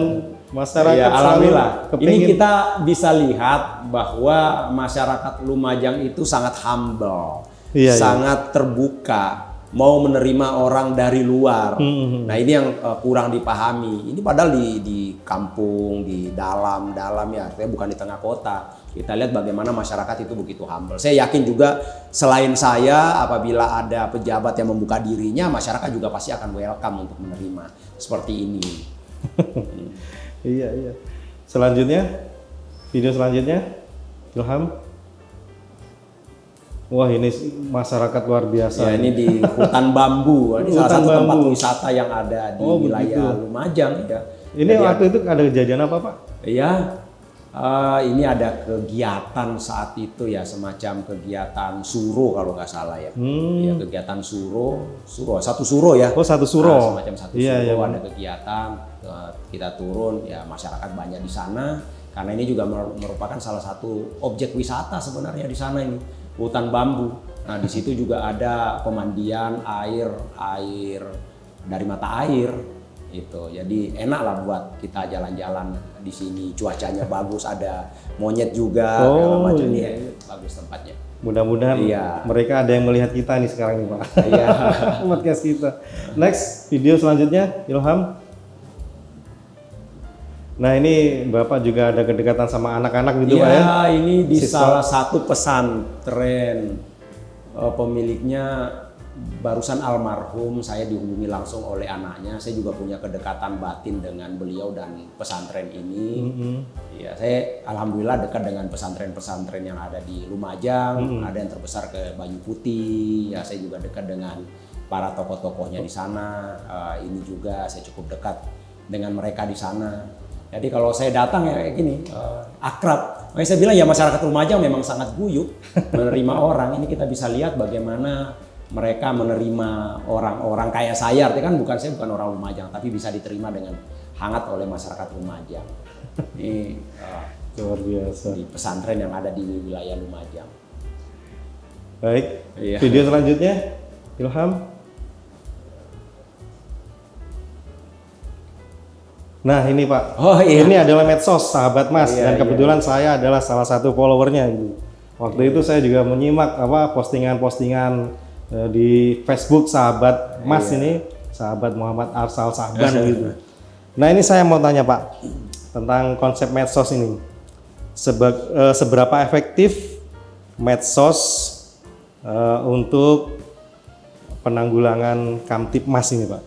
masyarakat alhamdulillah. kepingin... Ini kita bisa lihat bahwa masyarakat Lumajang itu sangat humble, sangat terbuka, mau menerima orang dari luar. Nah, ini yang kurang dipahami. Ini padahal di kampung, di dalam ya, artinya bukan di tengah kota. Kita lihat bagaimana masyarakat itu begitu humble. Saya yakin juga selain saya, apabila ada pejabat yang membuka dirinya, masyarakat juga pasti akan welcome untuk menerima seperti ini. Iya. Selanjutnya, video selanjutnya, Ilham. Wah, ini masyarakat luar biasa. Ya, ini di hutan bambu. Ini salah satu tempat wisata yang ada di wilayah Lumajang. Ya. Ini waktu itu ada kejadian apa Pak? Iya, ini ada kegiatan saat itu ya, semacam kegiatan suro kalau nggak salah ya. Ya, kegiatan satu suro ya. Oh, satu suro. Nah, semacam satu suro ada kegiatan, kita turun ya, masyarakat banyak di sana. Karena ini juga merupakan salah satu objek wisata sebenarnya di sana ini. Hutan bambu. Nah, di situ juga ada pemandian air dari mata air itu. Jadi enak lah buat kita jalan-jalan di sini. Cuacanya bagus, ada monyet juga, segala macam ini bagus tempatnya. Mudah-mudahan mereka ada yang melihat kita nih sekarang nih Pak. Iya. Podcast kita. Next video selanjutnya Ilham. Nah, ini Bapak juga ada kedekatan sama anak-anak gitu Pak ya? Iya, ini di salah satu pesantren. Pemiliknya barusan almarhum, saya dihubungi langsung oleh anaknya. Saya juga punya kedekatan batin dengan beliau dan pesantren ini. Ya, saya alhamdulillah dekat dengan pesantren-pesantren yang ada di Lumajang. Ada yang terbesar ke Banyu Putih. Ya, saya juga dekat dengan para tokoh-tokohnya di sana. Ini juga saya cukup dekat dengan mereka di sana. Jadi kalau saya datang ya kayak gini, akrab. Makanya saya bilang ya masyarakat Lumajang memang sangat guyup menerima orang. Ini kita bisa lihat bagaimana mereka menerima orang-orang kayak saya, artinya kan bukan orang Lumajang, tapi bisa diterima dengan hangat oleh masyarakat Lumajang. Ini Luar biasa. di pesantren yang ada di wilayah Lumajang. Baik, Iya. video selanjutnya, Ilham. Nah ini Pak, Oh, iya. ini adalah medsos sahabat Mas, Iya, dan kebetulan saya adalah salah satu followernya gitu. Waktu itu saya juga menyimak postingan-postingan di Facebook sahabat Mas ini, sahabat Muhammad Arsal Sahban gitu. Nah ini saya mau tanya Pak tentang konsep medsos ini, seberapa efektif medsos untuk penanggulangan Kamtibmas ini Pak?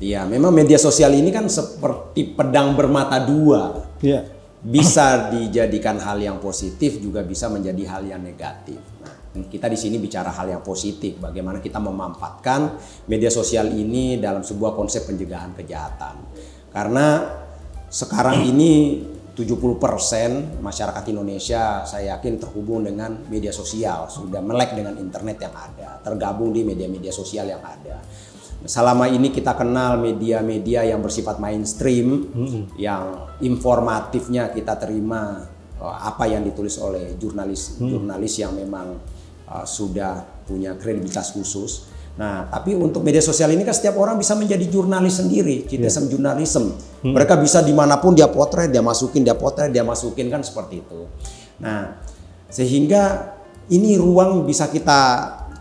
Iya, memang media sosial ini kan seperti pedang bermata dua. Iya. Bisa dijadikan hal yang positif, juga bisa menjadi hal yang negatif. Nah, kita di sini bicara hal yang positif, bagaimana kita memanfaatkan media sosial ini dalam sebuah konsep pencegahan kejahatan. Karena sekarang ini 70% masyarakat Indonesia saya yakin terhubung dengan media sosial, sudah melek dengan internet yang ada, tergabung di media-media sosial yang ada. Selama ini kita kenal media-media yang bersifat mainstream, yang informatifnya kita terima apa yang ditulis oleh jurnalis yang memang sudah punya kredibilitas khusus. Nah, tapi untuk media sosial ini kan setiap orang bisa menjadi jurnalis sendiri, citizen journalism. Mereka bisa dimanapun dia potret, dia masukin kan seperti itu. Nah, sehingga ini ruang bisa kita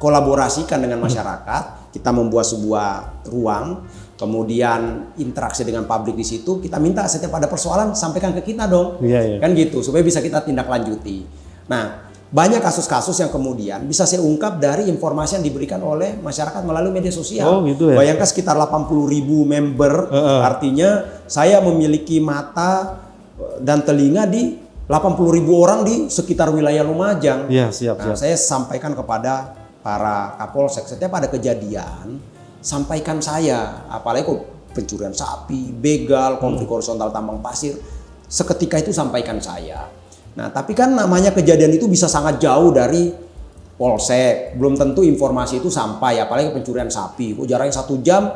kolaborasikan dengan masyarakat. Kita membuat sebuah ruang, kemudian interaksi dengan publik di situ. Kita minta setiap ada persoalan sampaikan ke kita dong, kan gitu, supaya bisa kita tindak lanjuti. Nah, banyak kasus-kasus yang kemudian bisa saya ungkap dari informasi yang diberikan oleh masyarakat melalui media sosial. Oh, gitu ya? Bayangkan sekitar 80.000 member, artinya saya memiliki mata dan telinga di 80.000 orang di sekitar wilayah Lumajang. Iya, siap. Saya sampaikan kepada para kapolsek, setiap ada kejadian sampaikan saya, apalagi kok pencurian sapi, begal, konflik horizontal tambang pasir, seketika itu sampaikan saya. Nah, tapi kan namanya kejadian itu bisa sangat jauh dari polsek, belum tentu informasi itu sampai, apalagi pencurian sapi, kok jaraknya 1 jam,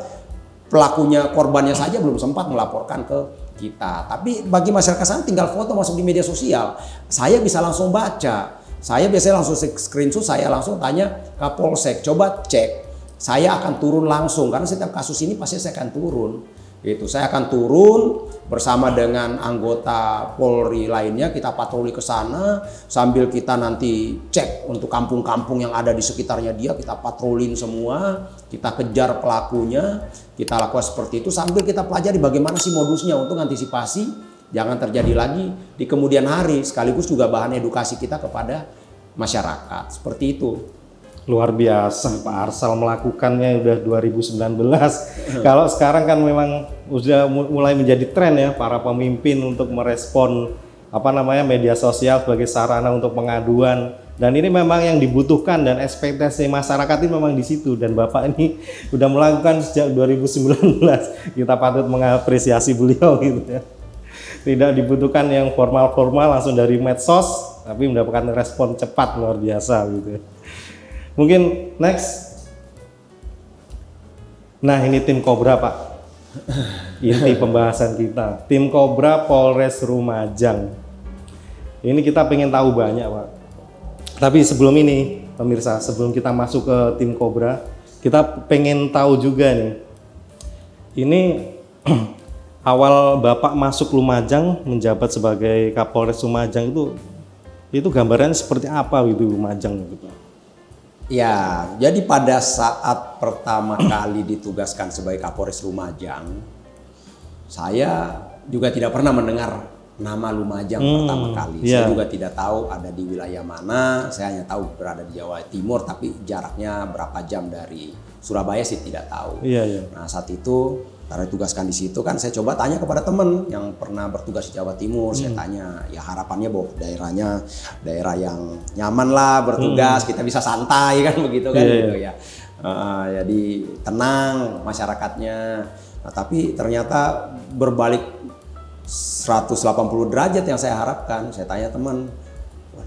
pelakunya, korbannya saja belum sempat melaporkan ke kita. Tapi bagi masyarakat sana tinggal foto masuk di media sosial, saya bisa langsung baca. Saya biasanya langsung screenshot, saya langsung tanya Kapolsek, coba cek. Saya akan turun langsung, karena setiap kasus ini pasti saya akan turun. Gitu. Saya akan turun bersama dengan anggota Polri lainnya, kita patroli ke sana sambil kita nanti cek untuk kampung-kampung yang ada di sekitarnya dia, kita patrolin semua, kita kejar pelakunya, kita lakukan seperti itu sambil kita pelajari bagaimana sih modusnya untuk antisipasi jangan terjadi lagi di kemudian hari, sekaligus juga bahan edukasi kita kepada masyarakat. Seperti itu. Luar biasa Pak Arsal melakukannya udah 2019. Kalau sekarang kan memang udah mulai menjadi tren ya para pemimpin untuk merespon media sosial sebagai sarana untuk pengaduan, dan ini memang yang dibutuhkan dan ekspektasi masyarakat ini memang di situ, dan Bapak ini udah melakukan sejak 2019. Kita patut mengapresiasi beliau gitu ya. Tidak dibutuhkan yang formal-formal langsung dari medsos, tapi mendapatkan respon cepat luar biasa gitu. Mungkin next. Nah ini tim Kobra Pak, inti pembahasan kita. Tim Kobra Polres Lumajang. Ini kita pengen tahu banyak Pak. Tapi sebelum ini pemirsa, sebelum kita masuk ke tim Kobra, kita pengen tahu juga nih. Ini awal Bapak masuk Lumajang menjabat sebagai Kapolres Lumajang itu gambarannya seperti apa gitu Lumajang gitu. Ya, jadi pada saat pertama kali ditugaskan sebagai Kapolres Lumajang, saya juga tidak pernah mendengar nama Lumajang pertama kali. Saya juga tidak tahu ada di wilayah mana, saya hanya tahu berada di Jawa Timur, tapi jaraknya berapa jam dari Surabaya sih tidak tahu. Nah, saat itu karena ditugaskan di situ kan saya coba tanya kepada teman yang pernah bertugas di Jawa Timur. Saya tanya ya harapannya bahwa daerahnya daerah yang nyaman lah bertugas, kita bisa santai kan begitu kan gitu ya. Jadi tenang masyarakatnya. Nah, tapi ternyata berbalik 180 derajat yang saya harapkan. Saya tanya teman,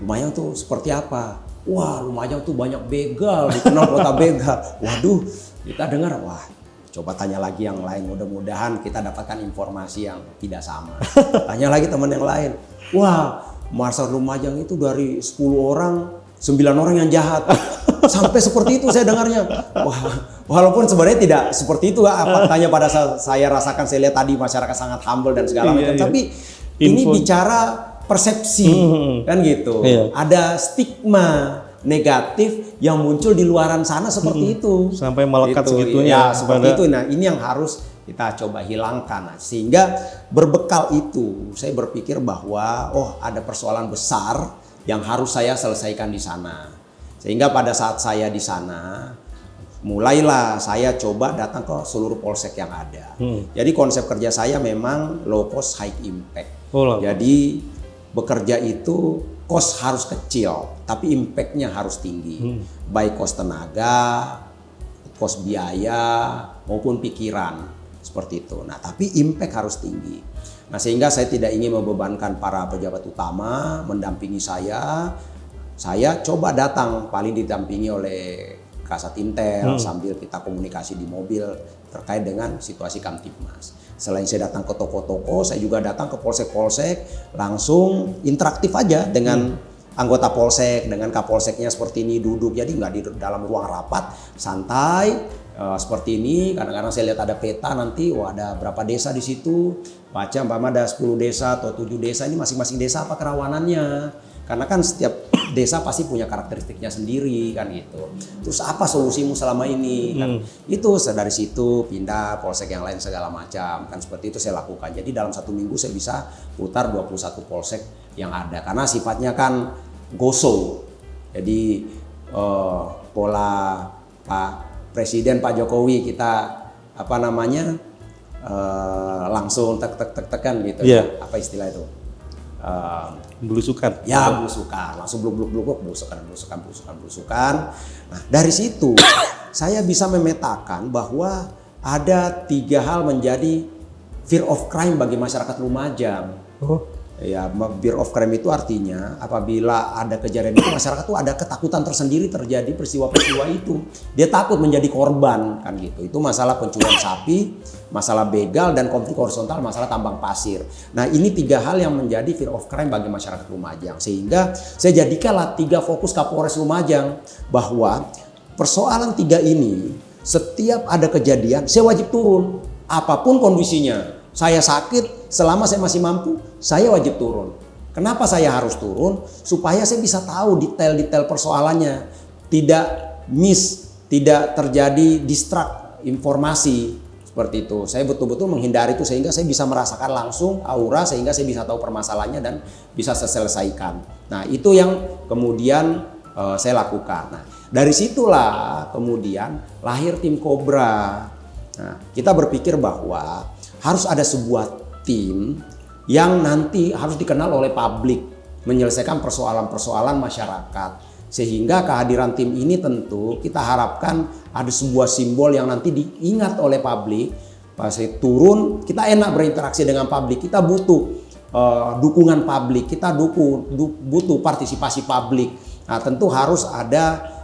lumayan tuh seperti apa? wah Lumajang tuh banyak begal, dikenal kota begal. Waduh, kita dengar, wah coba tanya lagi yang lain, mudah-mudahan kita dapatkan informasi yang tidak sama. Tanya lagi teman yang lain, wah Marsar Lumajang itu dari 10 orang, 9 orang yang jahat. Sampai seperti itu saya dengarnya. Wah, walaupun sebenarnya tidak seperti itu faktanya pada saya rasakan, saya lihat tadi masyarakat sangat humble dan segala macam. Tapi ini bicara persepsi kan gitu. Ada stigma negatif yang muncul di luaran sana seperti itu. Sampai melekat gitu. segitunya. Ya, seperti itu. Nah, ini yang harus kita coba hilangkan. Nah, sehingga berbekal itu saya berpikir bahwa ada persoalan besar yang harus saya selesaikan di sana. Sehingga pada saat saya di sana, mulailah saya coba datang ke seluruh polsek yang ada. Jadi konsep kerja saya memang low cost high impact. Jadi bekerja itu cost harus kecil, tapi impact-nya harus tinggi. Baik cost tenaga, cost biaya, maupun pikiran. Seperti itu. Nah, tapi impact harus tinggi. Nah, sehingga saya tidak ingin membebankan para pejabat utama mendampingi saya. Saya coba datang, paling didampingi oleh Kasat Intel sambil kita komunikasi di mobil terkait dengan situasi Kamtibmas. Selain saya datang ke toko-toko, saya juga datang ke polsek-polsek, langsung interaktif aja dengan anggota polsek, dengan kapolseknya seperti ini duduk. Jadi nggak di dalam ruang rapat, santai seperti ini. Kadang-kadang saya lihat ada peta nanti, ada berapa desa di situ, baca ada 10 desa atau 7 desa, ini masing-masing desa apa kerawanannya. Karena kan setiap desa pasti punya karakteristiknya sendiri kan gitu. Terus apa solusimu selama ini kan? Itu dari situ pindah polsek yang lain segala macam kan, seperti itu saya lakukan. Jadi dalam 1 minggu saya bisa putar 21 polsek yang ada karena sifatnya kan go-show. Jadi pola Pak Presiden Pak Jokowi kita langsung tekan gitu. Apa istilah itu? Belusukan. Ya, belusukan. Langsung bluk-bluk, belusukan. Nah, dari situ saya bisa memetakan bahwa ada 3 hal menjadi fear of crime bagi masyarakat Lumajang. Ya, fear of crime itu artinya apabila ada kejadian itu masyarakat tuh ada ketakutan tersendiri terjadi peristiwa-peristiwa itu. Dia takut menjadi korban kan gitu. Itu masalah pencurian sapi, masalah begal dan konflik horizontal, masalah tambang pasir. Nah, ini 3 hal yang menjadi fear of crime bagi masyarakat Lumajang. Sehingga saya jadikanlah 3 fokus Kapolres Lumajang bahwa persoalan 3 ini setiap ada kejadian saya wajib turun apapun kondisinya. Saya sakit, selama saya masih mampu, saya wajib turun. Kenapa saya harus turun? Supaya saya bisa tahu detail-detail persoalannya. Tidak miss, tidak terjadi distract informasi. Seperti itu. Saya betul-betul menghindari itu sehingga saya bisa merasakan langsung aura, sehingga saya bisa tahu permasalahannya dan bisa saya selesaikan. Nah, itu yang kemudian saya lakukan. Nah, dari situlah kemudian lahir tim Kobra. Nah, kita berpikir bahwa harus ada sebuah tim yang nanti harus dikenal oleh publik, menyelesaikan persoalan-persoalan masyarakat. Sehingga kehadiran tim ini tentu kita harapkan ada sebuah simbol yang nanti diingat oleh publik. Pas saya turun, kita enak berinteraksi dengan publik, kita butuh dukungan publik, kita butuh partisipasi publik. Nah, tentu harus ada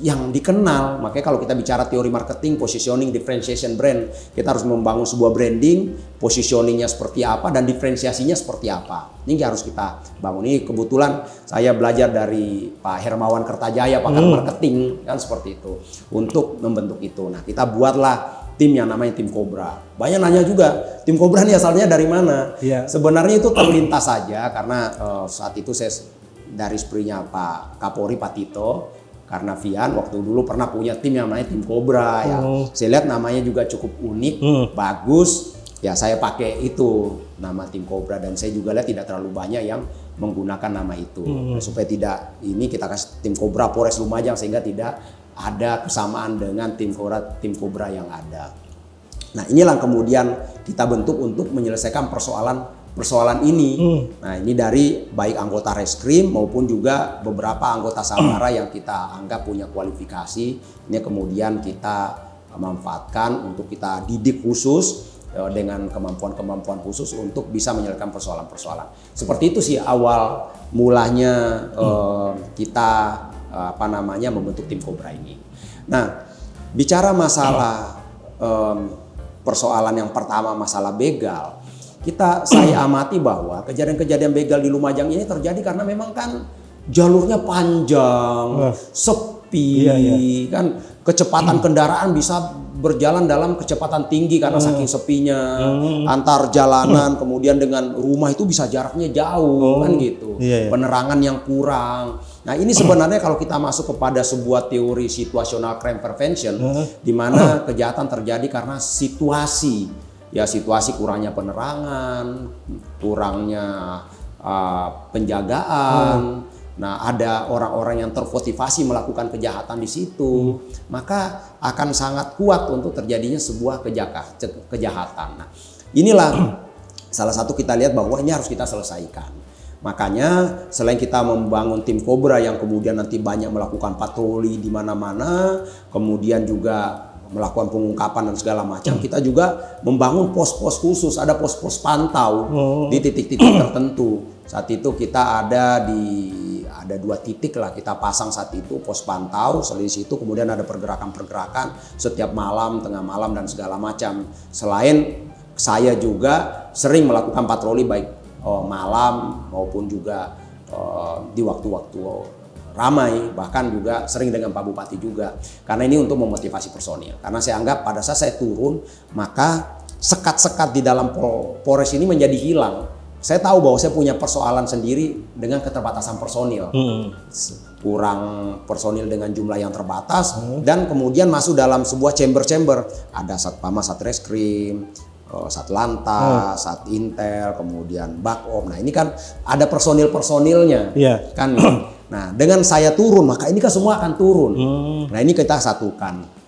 yang dikenal. Makanya kalau kita bicara teori marketing, positioning, differentiation brand, kita harus membangun sebuah branding, positioningnya seperti apa dan diferensiasinya seperti apa. Ini harus kita bangun. Ini kebetulan saya belajar dari Pak Hermawan Kertajaya, pakar marketing kan seperti itu untuk membentuk itu. Nah, kita buatlah tim yang namanya tim Kobra. Banyak nanya juga, tim Kobra ini asalnya dari mana? Sebenarnya itu terlintas saja karena saat itu saya dari spree-nya Pak Kapolri Pak Tito Karnavian waktu dulu pernah punya tim yang namanya tim Kobra ya. Saya lihat namanya juga cukup unik, bagus. Ya saya pakai itu nama tim Kobra dan saya juga lihat tidak terlalu banyak yang menggunakan nama itu. Nah, supaya tidak ini kita kasih tim Kobra Polres Lumajang sehingga tidak ada kesamaan dengan tim Kobra yang ada. Nah, inilah kemudian kita bentuk untuk menyelesaikan persoalan ini. Nah, ini dari baik anggota reskrim maupun juga beberapa anggota sabara yang kita anggap punya kualifikasi. Ini kemudian kita manfaatkan untuk kita didik khusus dengan kemampuan-kemampuan khusus untuk bisa menyelesaikan persoalan-persoalan. Seperti itu sih awal mulanya kita membentuk tim Cobra ini. Nah, bicara masalah persoalan yang pertama, masalah begal, saya amati bahwa kejadian-kejadian begal di Lumajang ini terjadi karena memang kan jalurnya panjang, sepi, kan kecepatan kendaraan bisa berjalan dalam kecepatan tinggi karena saking sepinya, antar jalanan kemudian dengan rumah itu bisa jaraknya jauh kan gitu, penerangan yang kurang. Nah ini sebenarnya kalau kita masuk kepada sebuah teori situational crime prevention, di mana kejahatan terjadi karena situasi kurangnya penerangan, kurangnya penjagaan. Nah, ada orang-orang yang termotivasi melakukan kejahatan di situ, maka akan sangat kuat untuk terjadinya sebuah kejahatan. Nah, inilah salah satu kita lihat bahwa ini harus kita selesaikan. Makanya selain kita membangun tim Cobra yang kemudian nanti banyak melakukan patroli di mana-mana, kemudian juga melakukan pengungkapan dan segala macam, kita juga membangun pos-pos khusus, ada pos-pos pantau di titik-titik tertentu. Saat itu kita ada 2 titik lah kita pasang saat itu pos pantau, di situ kemudian ada pergerakan-pergerakan setiap malam, tengah malam dan segala macam. Selain saya juga sering melakukan patroli baik malam maupun juga di waktu-waktu ramai, bahkan juga sering dengan Pak Bupati juga. Karena ini untuk memotivasi personil. Karena saya anggap pada saat saya turun, maka sekat-sekat di dalam Polres ini menjadi hilang. Saya tahu bahwa saya punya persoalan sendiri dengan keterbatasan personil. Kurang personil dengan jumlah yang terbatas, dan kemudian masuk dalam sebuah chamber-chamber. Ada Satpama, Satreskrim, Satlantas, Satintel, kemudian Bakom. Nah ini kan ada personil-personilnya. Kan. Nah dengan saya turun, maka ini kan semua akan turun. Nah ini kita satukan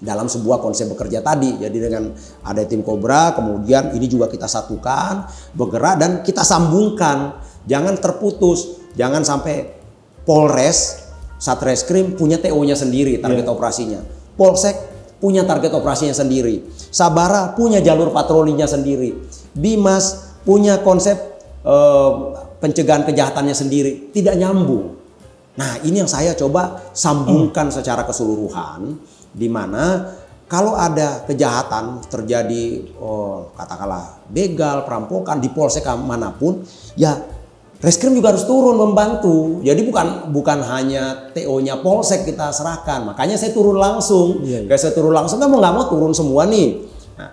dalam sebuah konsep bekerja tadi. Jadi dengan ada tim Cobra, kemudian ini juga kita satukan, bergerak dan kita sambungkan. Jangan terputus, jangan sampai Polres, Satreskrim punya TO-nya sendiri, target operasinya. Polsek punya target operasinya sendiri. Sabara punya jalur patrolinya sendiri. Bimas punya konsep pencegahan kejahatannya sendiri. Tidak nyambung. Nah ini yang saya coba sambungkan secara keseluruhan, di mana kalau ada kejahatan terjadi katakanlah begal, perampokan di polsek manapun, ya Reskrim juga harus turun membantu. Jadi bukan hanya TO-nya polsek kita serahkan. Makanya saya turun langsung. Kayak saya turun langsung kan mau nggak mau turun semua nih. Nah,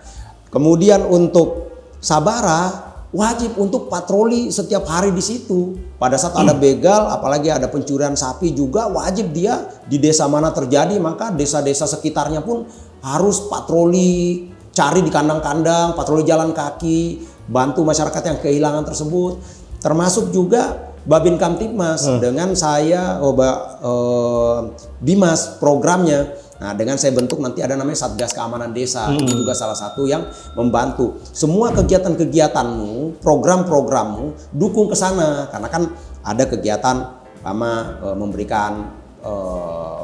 kemudian untuk Sabara wajib untuk patroli setiap hari di situ. Pada saat ada begal, apalagi ada pencurian sapi juga wajib dia di desa mana terjadi, maka desa-desa sekitarnya pun harus patroli, cari di kandang-kandang, patroli jalan kaki, bantu masyarakat yang kehilangan tersebut. Termasuk juga Babin Kamtibmas dengan saya Bimas programnya. Nah, dengan saya bentuk nanti ada namanya Satgas Keamanan Desa, itu juga salah satu yang membantu. Semua kegiatan-kegiatanmu, program-programmu dukung ke sana, karena kan ada kegiatan memberikan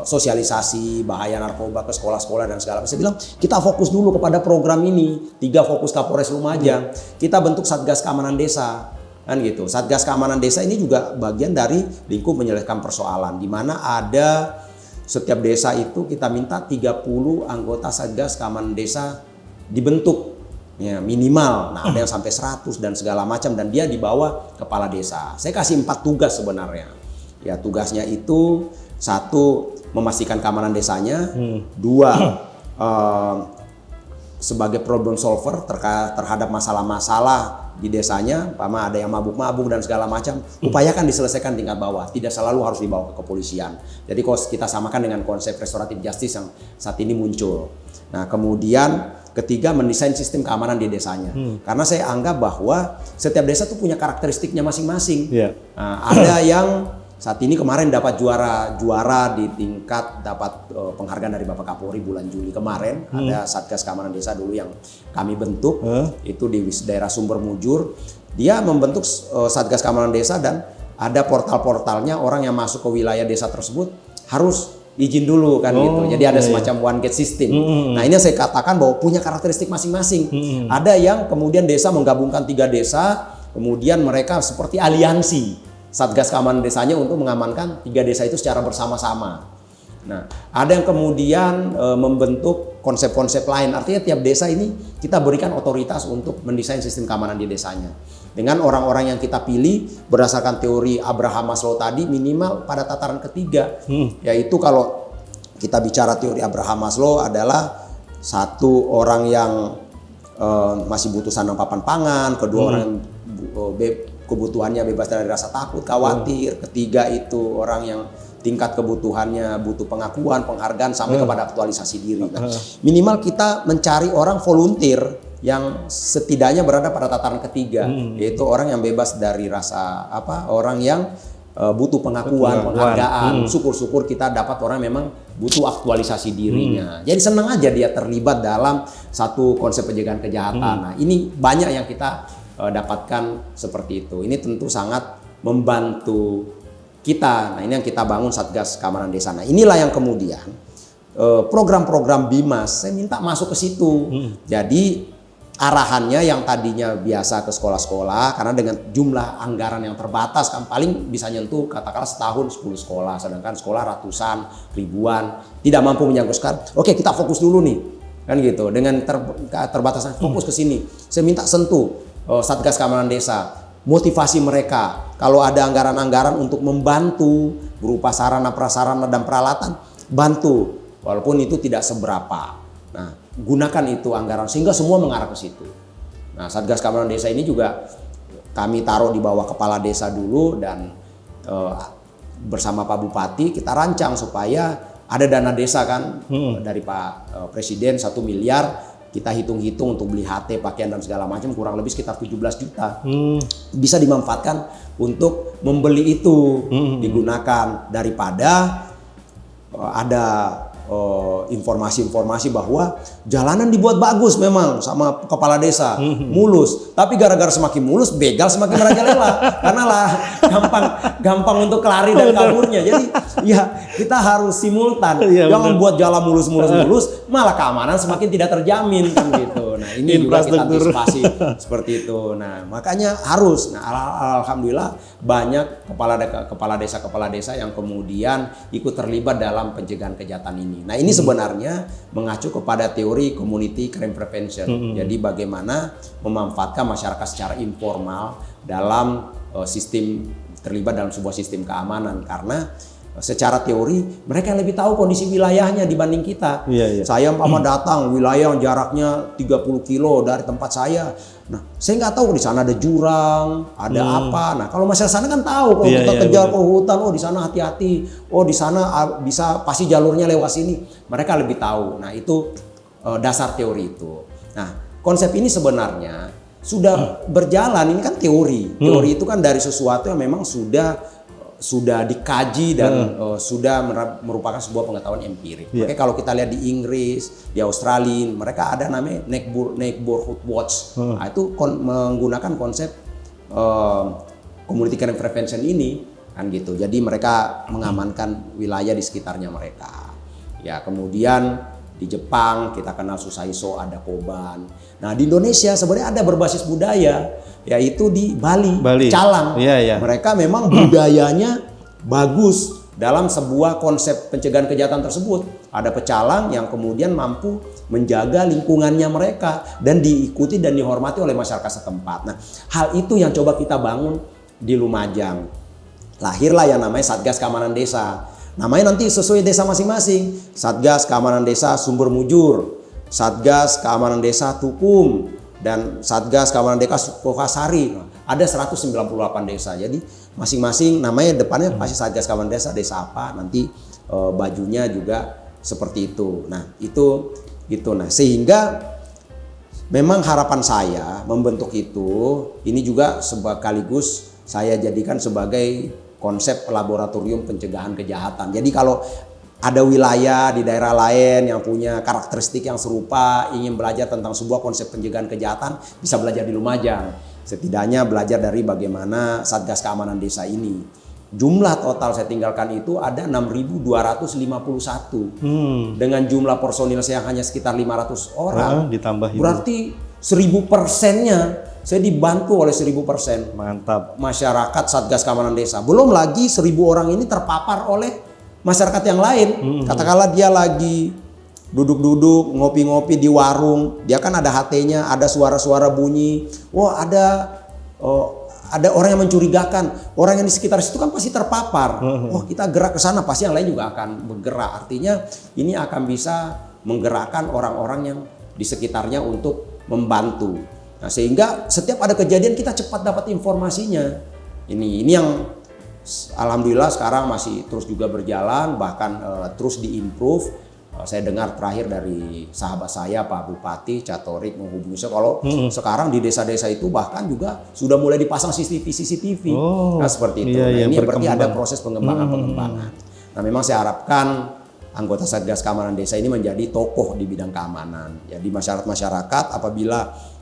sosialisasi bahaya narkoba ke sekolah-sekolah dan segala macam. Saya bilang kita fokus dulu kepada program ini. 3 fokus Kapolres Lumajang. Kita bentuk Satgas Keamanan Desa. Kan gitu. Satgas Keamanan Desa ini juga bagian dari lingkup menyelesaikan persoalan, di mana ada setiap desa itu kita minta 30 anggota Satgas Keamanan Desa dibentuk ya, minimal. Nah, ada yang sampai 100 dan segala macam, dan dia di bawah kepala desa. Saya kasih 4 tugas sebenarnya. Ya, tugasnya itu 1 memastikan keamanan desanya, 2 sebagai problem solver terhadap masalah-masalah di desanya, ada yang mabuk-mabuk dan segala macam, upayakan diselesaikan tingkat bawah, tidak selalu harus dibawa ke kepolisian. Jadi kalau kita samakan dengan konsep restoratif justice yang saat ini muncul. Nah, kemudian ketiga, mendesain sistem keamanan di desanya. Karena saya anggap bahwa setiap desa tuh punya karakteristiknya masing-masing. Nah, ada yang saat ini kemarin dapat juara di tingkat dapat penghargaan dari Bapak Kapolri bulan Juli kemarin. Ada Satgas Keamanan Desa dulu yang kami bentuk, itu di daerah Sumber Mujur. Dia membentuk Satgas Keamanan Desa dan ada portal-portalnya. Orang yang masuk ke wilayah desa tersebut harus izin dulu kan gitu. Jadi ada semacam one gate system. Nah ini yang saya katakan bahwa punya karakteristik masing-masing. Ada yang kemudian desa menggabungkan 3 desa, kemudian mereka seperti aliansi Satgas Keamanan Desanya untuk mengamankan 3 desa itu secara bersama-sama. Nah, ada yang kemudian membentuk konsep-konsep lain. Artinya tiap desa ini kita berikan otoritas untuk mendesain sistem keamanan di desanya. Dengan orang-orang yang kita pilih berdasarkan teori Abraham Maslow tadi minimal pada tataran ketiga. Yaitu kalau kita bicara teori Abraham Maslow adalah satu orang yang masih butuh sandang papan pangan, kedua orang yang kebutuhannya bebas dari rasa takut, khawatir, ketiga itu orang yang tingkat kebutuhannya butuh pengakuan, penghargaan sampai kepada aktualisasi diri. Nah, minimal kita mencari orang volunteer yang setidaknya berada pada tataran ketiga, yaitu orang yang bebas dari rasa orang yang butuh pengakuan, penghargaan. Syukur-syukur kita dapat orang yang memang butuh aktualisasi dirinya. Jadi senang aja dia terlibat dalam satu konsep pencegahan kejahatan. Nah, ini banyak yang kita dapatkan seperti itu. Ini tentu sangat membantu kita. Nah, ini yang kita bangun Satgas Keamanan Desa. Nah, inilah yang kemudian program-program Bimas saya minta masuk ke situ. Jadi arahannya yang tadinya biasa ke sekolah-sekolah, karena dengan jumlah anggaran yang terbatas kan paling bisa nyentuh katakanlah setahun 10 sekolah, sedangkan sekolah ratusan, ribuan tidak mampu menyangkutkan. Oke, kita fokus dulu nih, kan gitu. Dengan terbatasan fokus ke sini. Saya minta sentuh Satgas Keamanan Desa. Motivasi mereka, kalau ada anggaran-anggaran untuk membantu berupa sarana prasarana dan peralatan, bantu walaupun itu tidak seberapa. Nah, gunakan itu anggaran sehingga semua mengarah ke situ. Nah, Satgas Keamanan Desa ini juga kami taruh di bawah kepala desa dulu dan bersama Pak Bupati kita rancang supaya ada dana desa kan dari Pak Presiden 1 miliar. Kita hitung-hitung untuk beli HT, pakaian dan segala macam kurang lebih sekitar 17 juta. Bisa dimanfaatkan untuk membeli itu, digunakan daripada ada informasi-informasi bahwa jalanan dibuat bagus memang sama kepala desa, mulus. Tapi gara-gara semakin mulus, begal semakin merajalela. Karena lah gampang untuk lari dan kaburnya. Jadi ya kita harus simultan. Jangan buat jalan mulus, malah keamanan semakin tidak terjamin kan gitu. Nah ini juga kita antisipasi seperti itu. Nah makanya harus. Nah alhamdulillah banyak kepala desa yang kemudian ikut terlibat dalam pencegahan kejahatan ini. Nah ini sebenarnya mengacu kepada teori community crime prevention. Jadi bagaimana memanfaatkan masyarakat secara informal dalam sistem terlibat dalam sebuah sistem keamanan, karena secara teori mereka lebih tahu kondisi wilayahnya dibanding kita. Saya datang wilayah yang jaraknya 30 kilo dari tempat saya. Nah, saya nggak tahu di sana ada jurang, ada apa. Nah, kalau masyarakat sana kan tahu kalau kita kejar ke hutan, oh di sana hati-hati, oh di sana bisa pasti jalurnya lewat sini. Mereka lebih tahu. Nah, itu dasar teori itu. Nah, konsep ini sebenarnya sudah berjalan. Ini kan teori. Teori itu kan dari sesuatu yang memang sudah dikaji dan sudah merupakan sebuah pengetahuan empirik. Oke, kalau kita lihat di Inggris, di Australia, mereka ada namanya Neighborhood Watch. Nah, itu menggunakan konsep community crime prevention ini kan gitu. Jadi mereka mengamankan wilayah di sekitarnya mereka. Ya, kemudian di Jepang kita kenal Susaiso, ada Koban. Nah, di Indonesia sebenarnya ada berbasis budaya, yaitu di Bali. Calang. Mereka memang budayanya bagus dalam sebuah konsep pencegahan kejahatan tersebut. Ada pecalang yang kemudian mampu menjaga lingkungannya mereka dan diikuti dan dihormati oleh masyarakat setempat. Nah, hal itu yang coba kita bangun di Lumajang. Lahirlah yang namanya Satgas Keamanan Desa. Namanya nanti sesuai desa masing-masing. Satgas Keamanan Desa Sumber Mujur, Satgas Keamanan Desa Tukum, dan Satgas Keamanan Desa Sukosari. Ada 198 desa. Jadi masing-masing namanya depannya pasti Satgas Keamanan Desa, desa apa, nanti bajunya juga seperti itu. Nah, itu gitu. Nah, sehingga memang harapan saya membentuk itu, ini juga sekaligus saya jadikan sebagai konsep laboratorium pencegahan kejahatan. Jadi kalau ada wilayah di daerah lain yang punya karakteristik yang serupa, ingin belajar tentang sebuah konsep pencegahan kejahatan, bisa belajar di Lumajang. Setidaknya belajar dari bagaimana Satgas Keamanan Desa ini jumlah total saya tinggalkan itu ada 6.251 dengan jumlah personil saya hanya sekitar 500 orang. Ditambah itu. Berarti 1000%-nya saya dibantu oleh 1000%. Mantap. Masyarakat Satgas Keamanan Desa. Belum lagi 1000 orang ini terpapar oleh masyarakat yang lain. Katakanlah dia lagi duduk-duduk, ngopi-ngopi di warung. Dia kan ada HT-nya, ada suara-suara bunyi. Wah, ada orang yang mencurigakan. Orang yang di sekitar situ kan pasti terpapar. Wah, kita gerak ke sana, pasti yang lain juga akan bergerak. Artinya ini akan bisa menggerakkan orang-orang yang di sekitarnya untuk membantu. Nah, sehingga setiap ada kejadian kita cepat dapat informasinya. Ini yang alhamdulillah sekarang masih terus juga berjalan, bahkan terus diimprove. Saya dengar terakhir dari sahabat saya Pak Bupati Catorik menghubungi saya kalau sekarang di desa-desa itu bahkan juga sudah mulai dipasang CCTV. Nah, seperti itu. Iya, Nah, ini berarti berkembang. ada proses pengembangan. Nah, memang saya harapkan anggota Satgas Keamanan Desa ini menjadi tokoh di bidang keamanan. Ya, di masyarakat apabila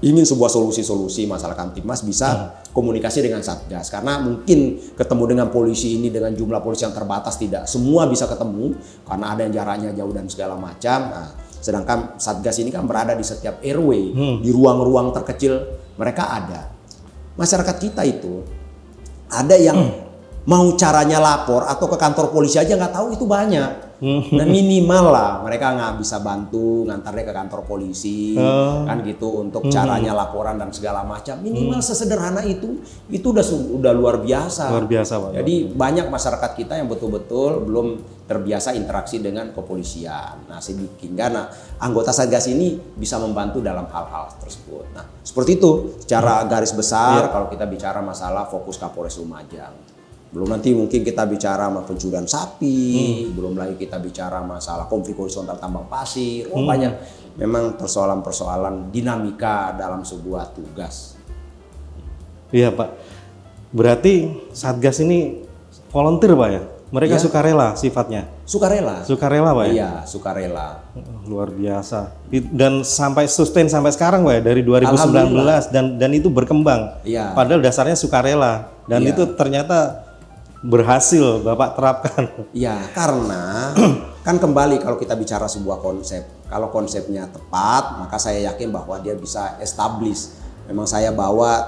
ingin sebuah solusi masalah Kamtibmas bisa komunikasi dengan Satgas, karena mungkin ketemu dengan polisi ini dengan jumlah polisi yang terbatas tidak semua bisa ketemu karena ada yang jaraknya jauh dan segala macam. Nah, sedangkan Satgas ini kan berada di setiap RW, di ruang-ruang terkecil mereka ada. Masyarakat kita itu ada yang mau caranya lapor atau ke kantor polisi aja nggak tahu, itu banyak. Nah, minimal lah mereka nggak bisa bantu ngantarnya ke kantor polisi kan gitu untuk caranya laporan dan segala macam. Minimal sesederhana itu udah luar biasa. Luar biasa, Pak. Jadi banyak masyarakat kita yang betul-betul belum terbiasa interaksi dengan kepolisian. Nah, sehingga anggota Satgas ini bisa membantu dalam hal-hal tersebut. Nah, seperti itu secara garis besar kalau kita bicara masalah fokus Kapolres Lumajang. Belum nanti mungkin kita bicara pencurian sapi, belum lagi kita bicara masalah konflik horizontal tambang pasir. Banyak memang persoalan-persoalan dinamika dalam sebuah tugas. Iya, Pak. Berarti Satgas ini volunteer, Pak ya? Mereka sukarela sifatnya. Sukarela. Sukarela, Pak ya? Iya, sukarela. Luar biasa. Dan sampai sustain sampai sekarang, Pak ya, dari 2019 dan itu berkembang. Iya. Padahal dasarnya sukarela dan itu ternyata berhasil Bapak terapkan. Ya, karena kan kembali kalau kita bicara sebuah konsep, kalau konsepnya tepat, maka saya yakin bahwa dia bisa establish. Memang saya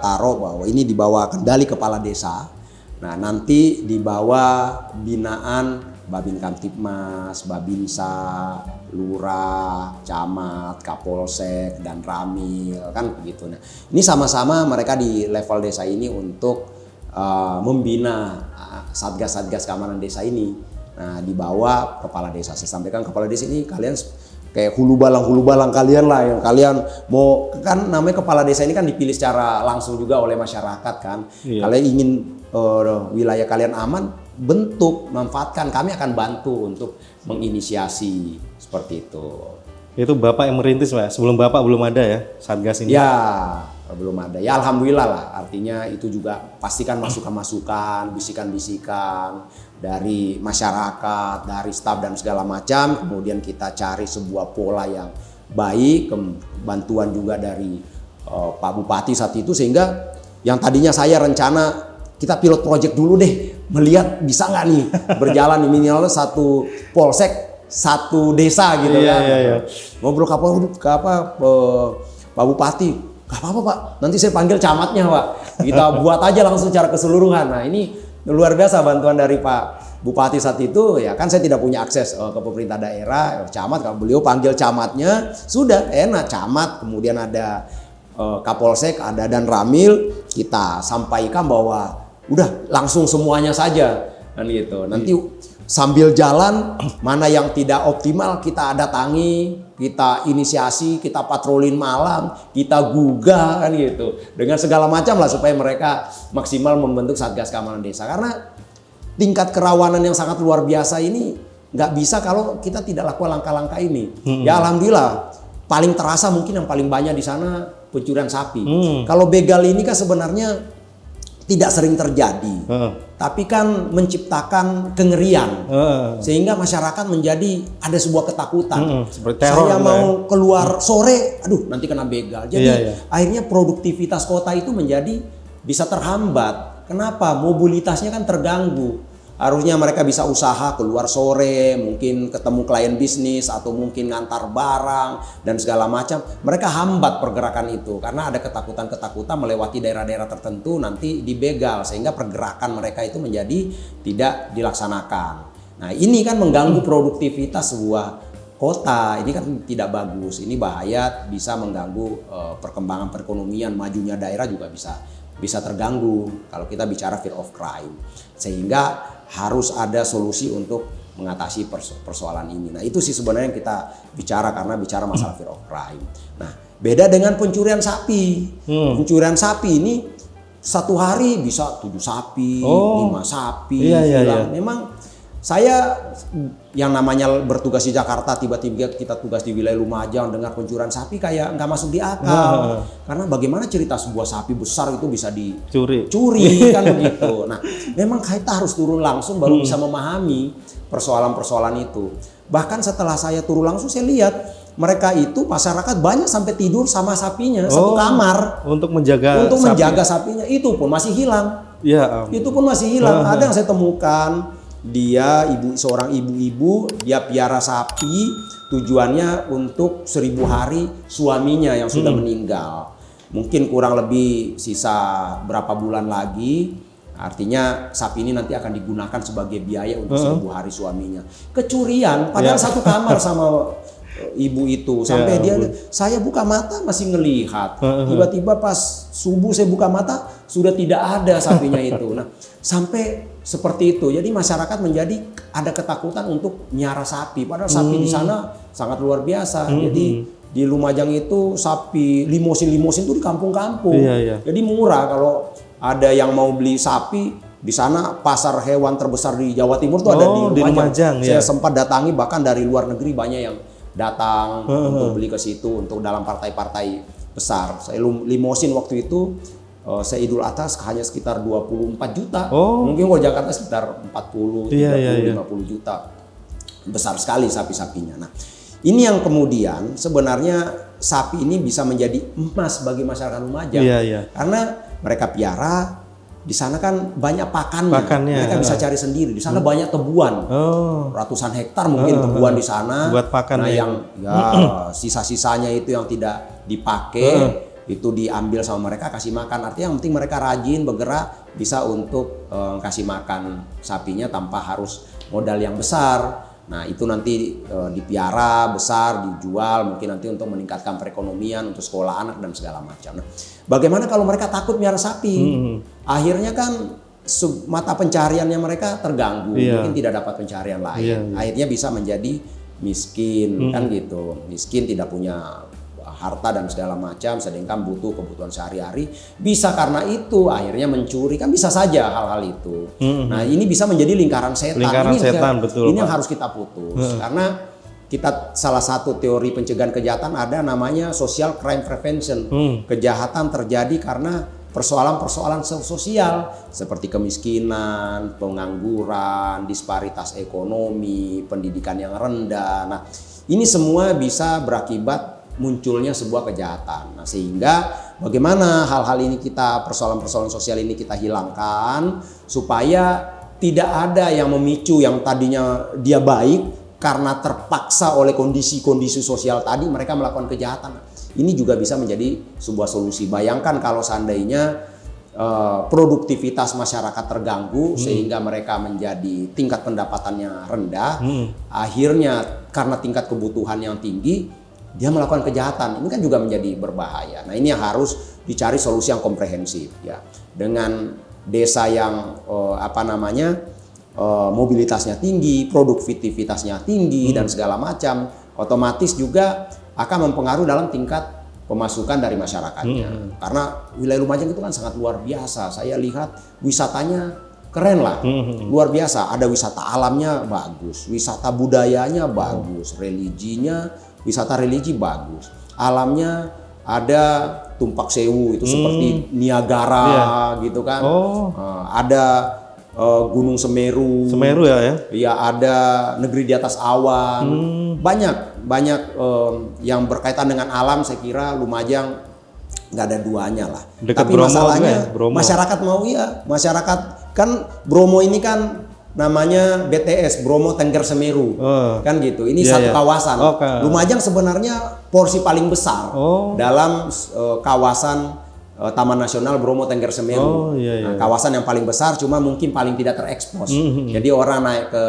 taruh bahwa ini dibawa kendali kepala desa. Nah, nanti dibawa binaan Babin Kamtibmas, Babinsa, Lurah, Camat, Kapolsek, dan Ramil, kan begitu. Nah, ini sama-sama mereka di level desa ini untuk membina Satgas Keamanan Desa ini. Nah, di bawah kepala desa. Saya sampaikan kepala desa ini kalian kayak hulu balang kalian lah, yang kalian mau, kan namanya kepala desa ini kan dipilih secara langsung juga oleh masyarakat kan. Kalian ingin wilayah kalian aman, bentuk, manfaatkan, kami akan bantu untuk menginisiasi seperti itu. Itu Bapak yang merintis, Pak. Sebelum Bapak belum ada ya Satgas ini. Ya, belum ada. Ya alhamdulillah lah. Artinya itu juga pastikan masukan-masukan, bisikan-bisikan dari masyarakat, dari staf dan segala macam. Kemudian kita cari sebuah pola yang baik, bantuan juga dari Pak Bupati saat itu, sehingga yang tadinya saya rencana kita pilot project dulu deh, melihat bisa nggak nih berjalan minimal satu polsek satu desa gitu kan. Ngobrol ke Pak Bupati, gak apa-apa Pak, nanti saya panggil camatnya Pak, kita buat aja langsung secara keseluruhan. Nah, ini luar biasa bantuan dari Pak Bupati saat itu. Ya kan saya tidak punya akses ke pemerintah daerah, camat, kalau beliau panggil camatnya sudah enak, camat, kemudian ada Kapolsek, ada dan Ramil, kita sampaikan bahwa udah langsung semuanya saja kan gitu. Nanti sambil jalan mana yang tidak optimal kita datangi, kita inisiasi, kita patrolin malam, kita gugah kan gitu. Dengan segala macam lah supaya mereka maksimal membentuk Satgas Keamanan Desa. Karena tingkat kerawanan yang sangat luar biasa ini nggak bisa kalau kita tidak lakukan langkah-langkah ini. Ya alhamdulillah paling terasa mungkin yang paling banyak di sana pencurian sapi. Kalau begal ini kan sebenarnya tidak sering terjadi, tapi kan menciptakan kengerian, sehingga masyarakat menjadi ada sebuah ketakutan. Seperti teror saya gitu mau keluar sore, aduh nanti kena begal. Jadi akhirnya produktivitas kota itu menjadi bisa terhambat. Kenapa? Mobilitasnya kan terganggu. Harusnya mereka bisa usaha keluar sore, mungkin ketemu klien bisnis atau mungkin ngantar barang dan segala macam. Mereka hambat pergerakan itu karena ada ketakutan-ketakutan melewati daerah-daerah tertentu nanti dibegal sehingga pergerakan mereka itu menjadi tidak dilaksanakan. Nah, ini kan mengganggu produktivitas sebuah kota. Ini kan tidak bagus. Ini bahaya, bisa mengganggu perkembangan perekonomian, majunya daerah juga bisa terganggu kalau kita bicara fear of crime. Sehingga harus ada solusi untuk mengatasi persoalan ini. Nah, itu sih sebenarnya yang kita bicara karena bicara masalah fear of crime. Nah, beda dengan pencurian sapi. Pencurian sapi ini satu hari bisa 7 sapi, 5 sapi. Iya. Memang saya yang namanya bertugas di Jakarta, tiba-tiba kita tugas di wilayah Lumajang dengar pencurian sapi kayak nggak masuk di akal. Karena bagaimana cerita sebuah sapi besar itu bisa dicuri kan begitu. Nah, memang kita harus turun langsung baru bisa memahami persoalan-persoalan itu. Bahkan setelah saya turun langsung saya lihat mereka itu masyarakat banyak sampai tidur sama sapinya satu kamar untuk menjaga sapinya. Itu pun masih hilang. Ya, itu pun masih hilang. Ada yang saya temukan. Dia seorang ibu-ibu, dia piara sapi tujuannya untuk 1000 hari suaminya yang sudah meninggal. Mungkin kurang lebih sisa berapa bulan lagi, artinya sapi ini nanti akan digunakan sebagai biaya untuk 1000 hari suaminya. Kecurian, padahal satu kamar sama ibu itu. Sampai saya buka mata masih ngelihat. Tiba-tiba pas subuh saya buka mata sudah tidak ada sapinya itu. Nah, sampai seperti itu. Jadi masyarakat menjadi ada ketakutan untuk miara sapi. Padahal sapi di sana sangat luar biasa. Jadi di Lumajang itu sapi limosin itu di kampung-kampung. Jadi murah kalau ada yang mau beli sapi di sana. Pasar hewan terbesar di Jawa Timur itu ada di Lumajang. Saya sempat datangi, bahkan dari luar negeri banyak yang datang untuk beli ke situ untuk dalam partai-partai besar. Saya limosin waktu itu. Saya Idul Adha hanya sekitar 24 juta. Mungkin kalau Jakarta sekitar 40, 30, 50 juta. Besar sekali sapi-sapinya. Nah, ini yang kemudian sebenarnya sapi ini bisa menjadi emas bagi masyarakat Lumajang. Karena mereka piara, di sana kan banyak pakannya. Mereka bisa cari sendiri. Di sana banyak tebuan. Ratusan hektar mungkin tebuan di sana. Buat pakan. Nah, yang sisa-sisanya itu yang tidak dipakai itu diambil sama mereka, kasih makan. Artinya yang penting mereka rajin bergerak, bisa untuk kasih makan sapinya tanpa harus modal yang besar. Nah, itu nanti dipiara besar, dijual mungkin nanti untuk meningkatkan perekonomian, untuk sekolah anak dan segala macam. Nah, bagaimana kalau mereka takut miara sapi? Akhirnya kan mata pencariannya mereka terganggu, mungkin tidak dapat pencarian lain. Akhirnya bisa menjadi miskin kan gitu. Miskin, tidak punya harta dan segala macam, sedangkan butuh kebutuhan sehari-hari. Bisa karena itu akhirnya mencuri, kan bisa saja hal-hal itu. Nah, ini bisa menjadi lingkaran setan. Betul, ini yang harus kita putus. Karena kita salah satu teori pencegahan kejahatan ada namanya social crime prevention. Kejahatan terjadi karena persoalan-persoalan sosial seperti kemiskinan, pengangguran, disparitas ekonomi, pendidikan yang rendah. Nah, ini semua bisa berakibat munculnya sebuah kejahatan. Nah, sehingga bagaimana hal-hal ini persoalan-persoalan sosial ini kita hilangkan supaya tidak ada yang memicu yang tadinya dia baik karena terpaksa oleh kondisi-kondisi sosial tadi mereka melakukan kejahatan. Ini juga bisa menjadi sebuah solusi. Bayangkan kalau seandainya produktivitas masyarakat terganggu sehingga mereka menjadi tingkat pendapatannya rendah, akhirnya karena tingkat kebutuhan yang tinggi dia melakukan kejahatan. Ini kan juga menjadi berbahaya. Nah, ini yang harus dicari solusi yang komprehensif ya. Dengan desa yang mobilitasnya tinggi, produktivitasnya tinggi dan segala macam, otomatis juga akan mempengaruhi dalam tingkat pemasukan dari masyarakatnya. Karena wilayah Lumajang itu kan sangat luar biasa. Saya lihat wisatanya keren lah, luar biasa. Ada wisata alamnya bagus, wisata budayanya bagus, wisata religi bagus. Alamnya ada Tumpak Sewu itu seperti Niagara gitu kan. Ada Gunung Semeru. Iya, ada negeri di atas awan. Banyak yang berkaitan dengan alam. Saya kira Lumajang nggak ada duanya lah. Dekat Tapi Bromo masalahnya juga ya? Bromo. masyarakat mau ya, masyarakat kan Bromo ini kan namanya BTS, Bromo Tengger Semeru, kan gitu. Ini Iya, satu iya. kawasan. Oke. Lumajang sebenarnya porsi paling besar dalam kawasan Taman Nasional Bromo Tengger Semeru. Oh, iya, iya. Nah, kawasan yang paling besar, cuma mungkin paling tidak terekspos. Jadi orang naik ke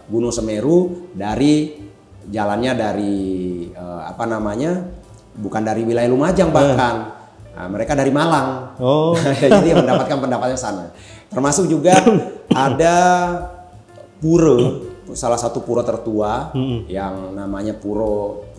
Gunung Semeru dari jalannya dari apa namanya, bukan dari wilayah Lumajang bahkan. Nah, mereka dari Malang. Oh. Jadi mendapatkan pendapatnya sana. Termasuk juga ada pura, salah satu pura tertua yang namanya Pura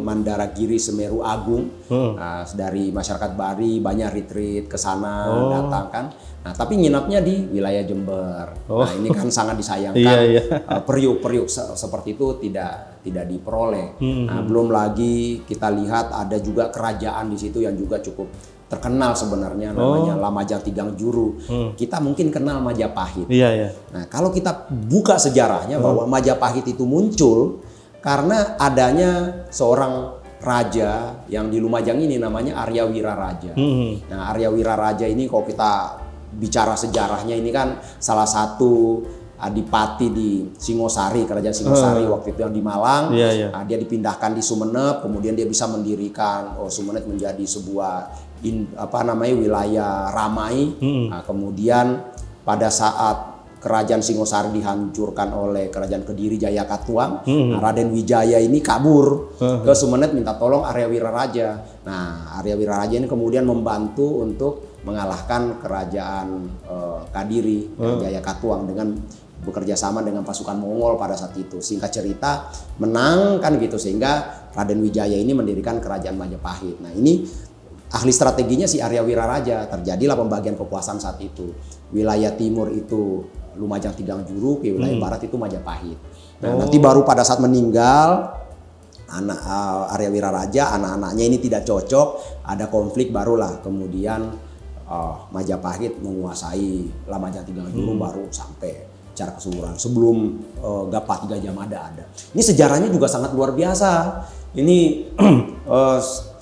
Mandaragiri Semeru Agung. Nah, dari masyarakat Bari banyak retreat ke sana datang kan. Nah, tapi nginapnya di wilayah Jember. Nah, ini kan sangat disayangkan. Iya. Periuk-periuk seperti itu tidak diperoleh. Nah, belum lagi kita lihat ada juga kerajaan di situ yang juga cukup terkenal sebenarnya, namanya Lamajang Tigang Juru. Kita mungkin kenal Majapahit. Iya. Nah, kalau kita buka sejarahnya bahwa Majapahit itu muncul karena adanya seorang raja yang di Lumajang ini namanya Arya Wiraraja. Nah, Arya Wiraraja ini kalau kita bicara sejarahnya ini kan salah satu adipati di Singosari, kerajaan Singosari waktu itu yang di Malang. Nah, dia dipindahkan di Sumenep, kemudian dia bisa mendirikan Sumenep menjadi sebuah wilayah ramai. Nah, kemudian pada saat kerajaan Singosari dihancurkan oleh kerajaan Kediri Jayakatwang, nah, Raden Wijaya ini kabur ke Sumenep minta tolong Arya Wiraraja. Nah, Arya Wiraraja ini kemudian membantu untuk mengalahkan kerajaan Kadiri Jayakatwang dengan bekerja sama dengan pasukan Mongol pada saat itu. Singkat cerita menang kan gitu, sehingga Raden Wijaya ini mendirikan kerajaan Majapahit. Nah, ini ahli strateginya si Arya Wiraraja. Terjadilah pembagian kekuasaan saat itu. Wilayah timur itu Lumajang Tigang Juru, ke wilayah barat itu Majapahit. Nah, nanti baru pada saat meninggal anak Arya Wiraraja, anak-anaknya ini tidak cocok, ada konflik, barulah kemudian Majapahit menguasai Lamajang Tigang Juru baru sampai secara keseluruhan. Sebelum Gapah Tiga Jamada ada. Ini sejarahnya juga sangat luar biasa. Ini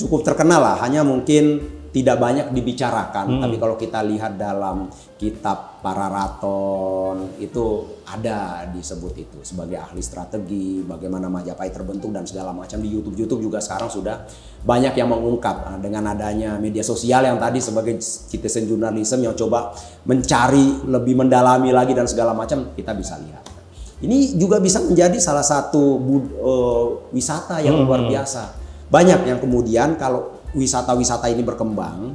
cukup terkenal lah, hanya mungkin tidak banyak dibicarakan. Tapi kalau kita lihat dalam kitab Pararaton itu ada disebut itu sebagai ahli strategi, bagaimana Majapahit terbentuk dan segala macam. Di YouTube juga sekarang sudah banyak yang mengungkap. Nah, dengan adanya media sosial yang tadi sebagai citizen journalism yang coba mencari lebih mendalami lagi dan segala macam, kita bisa lihat. Ini juga bisa menjadi salah satu wisata yang luar biasa. Banyak yang kemudian kalau wisata-wisata ini berkembang,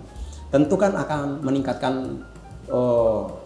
tentu kan akan meningkatkan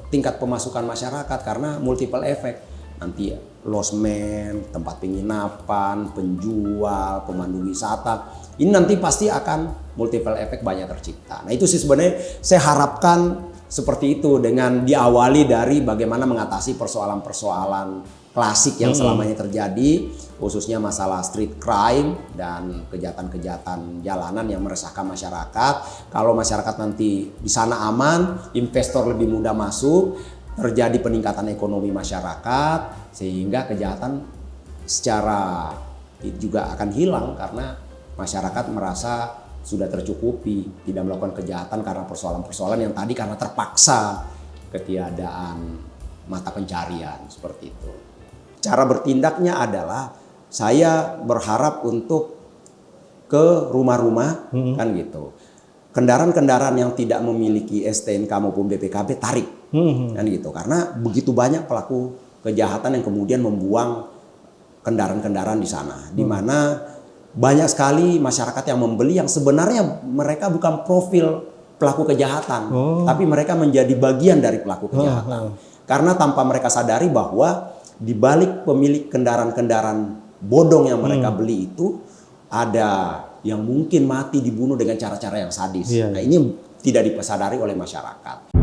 tingkat pemasukan masyarakat karena multiple effect. Nanti losmen, tempat penginapan, penjual, pemandu wisata, ini nanti pasti akan multiple effect banyak tercipta. Nah, itu sih sebenarnya saya harapkan seperti itu, dengan diawali dari bagaimana mengatasi persoalan-persoalan klasik yang selamanya terjadi, khususnya masalah street crime dan kejahatan-kejahatan jalanan yang meresahkan masyarakat. Kalau masyarakat nanti di sana aman, investor lebih mudah masuk, terjadi peningkatan ekonomi masyarakat, sehingga kejahatan secara juga akan hilang karena masyarakat merasa sudah tercukupi, tidak melakukan kejahatan karena persoalan-persoalan yang tadi karena terpaksa ketiadaan mata pencarian seperti itu. Cara bertindaknya adalah saya berharap untuk ke rumah-rumah kan gitu. Kendaraan-kendaraan yang tidak memiliki STNK maupun BPKB tarik kan gitu. Karena begitu banyak pelaku kejahatan yang kemudian membuang kendaraan-kendaraan di sana, di mana banyak sekali masyarakat yang membeli yang sebenarnya mereka bukan profil pelaku kejahatan, tapi mereka menjadi bagian dari pelaku kejahatan. Karena tanpa mereka sadari bahwa di balik pemilik kendaraan-kendaraan bodong yang mereka beli itu ada yang mungkin mati dibunuh dengan cara-cara yang sadis. Nah, ini tidak disadari oleh masyarakat.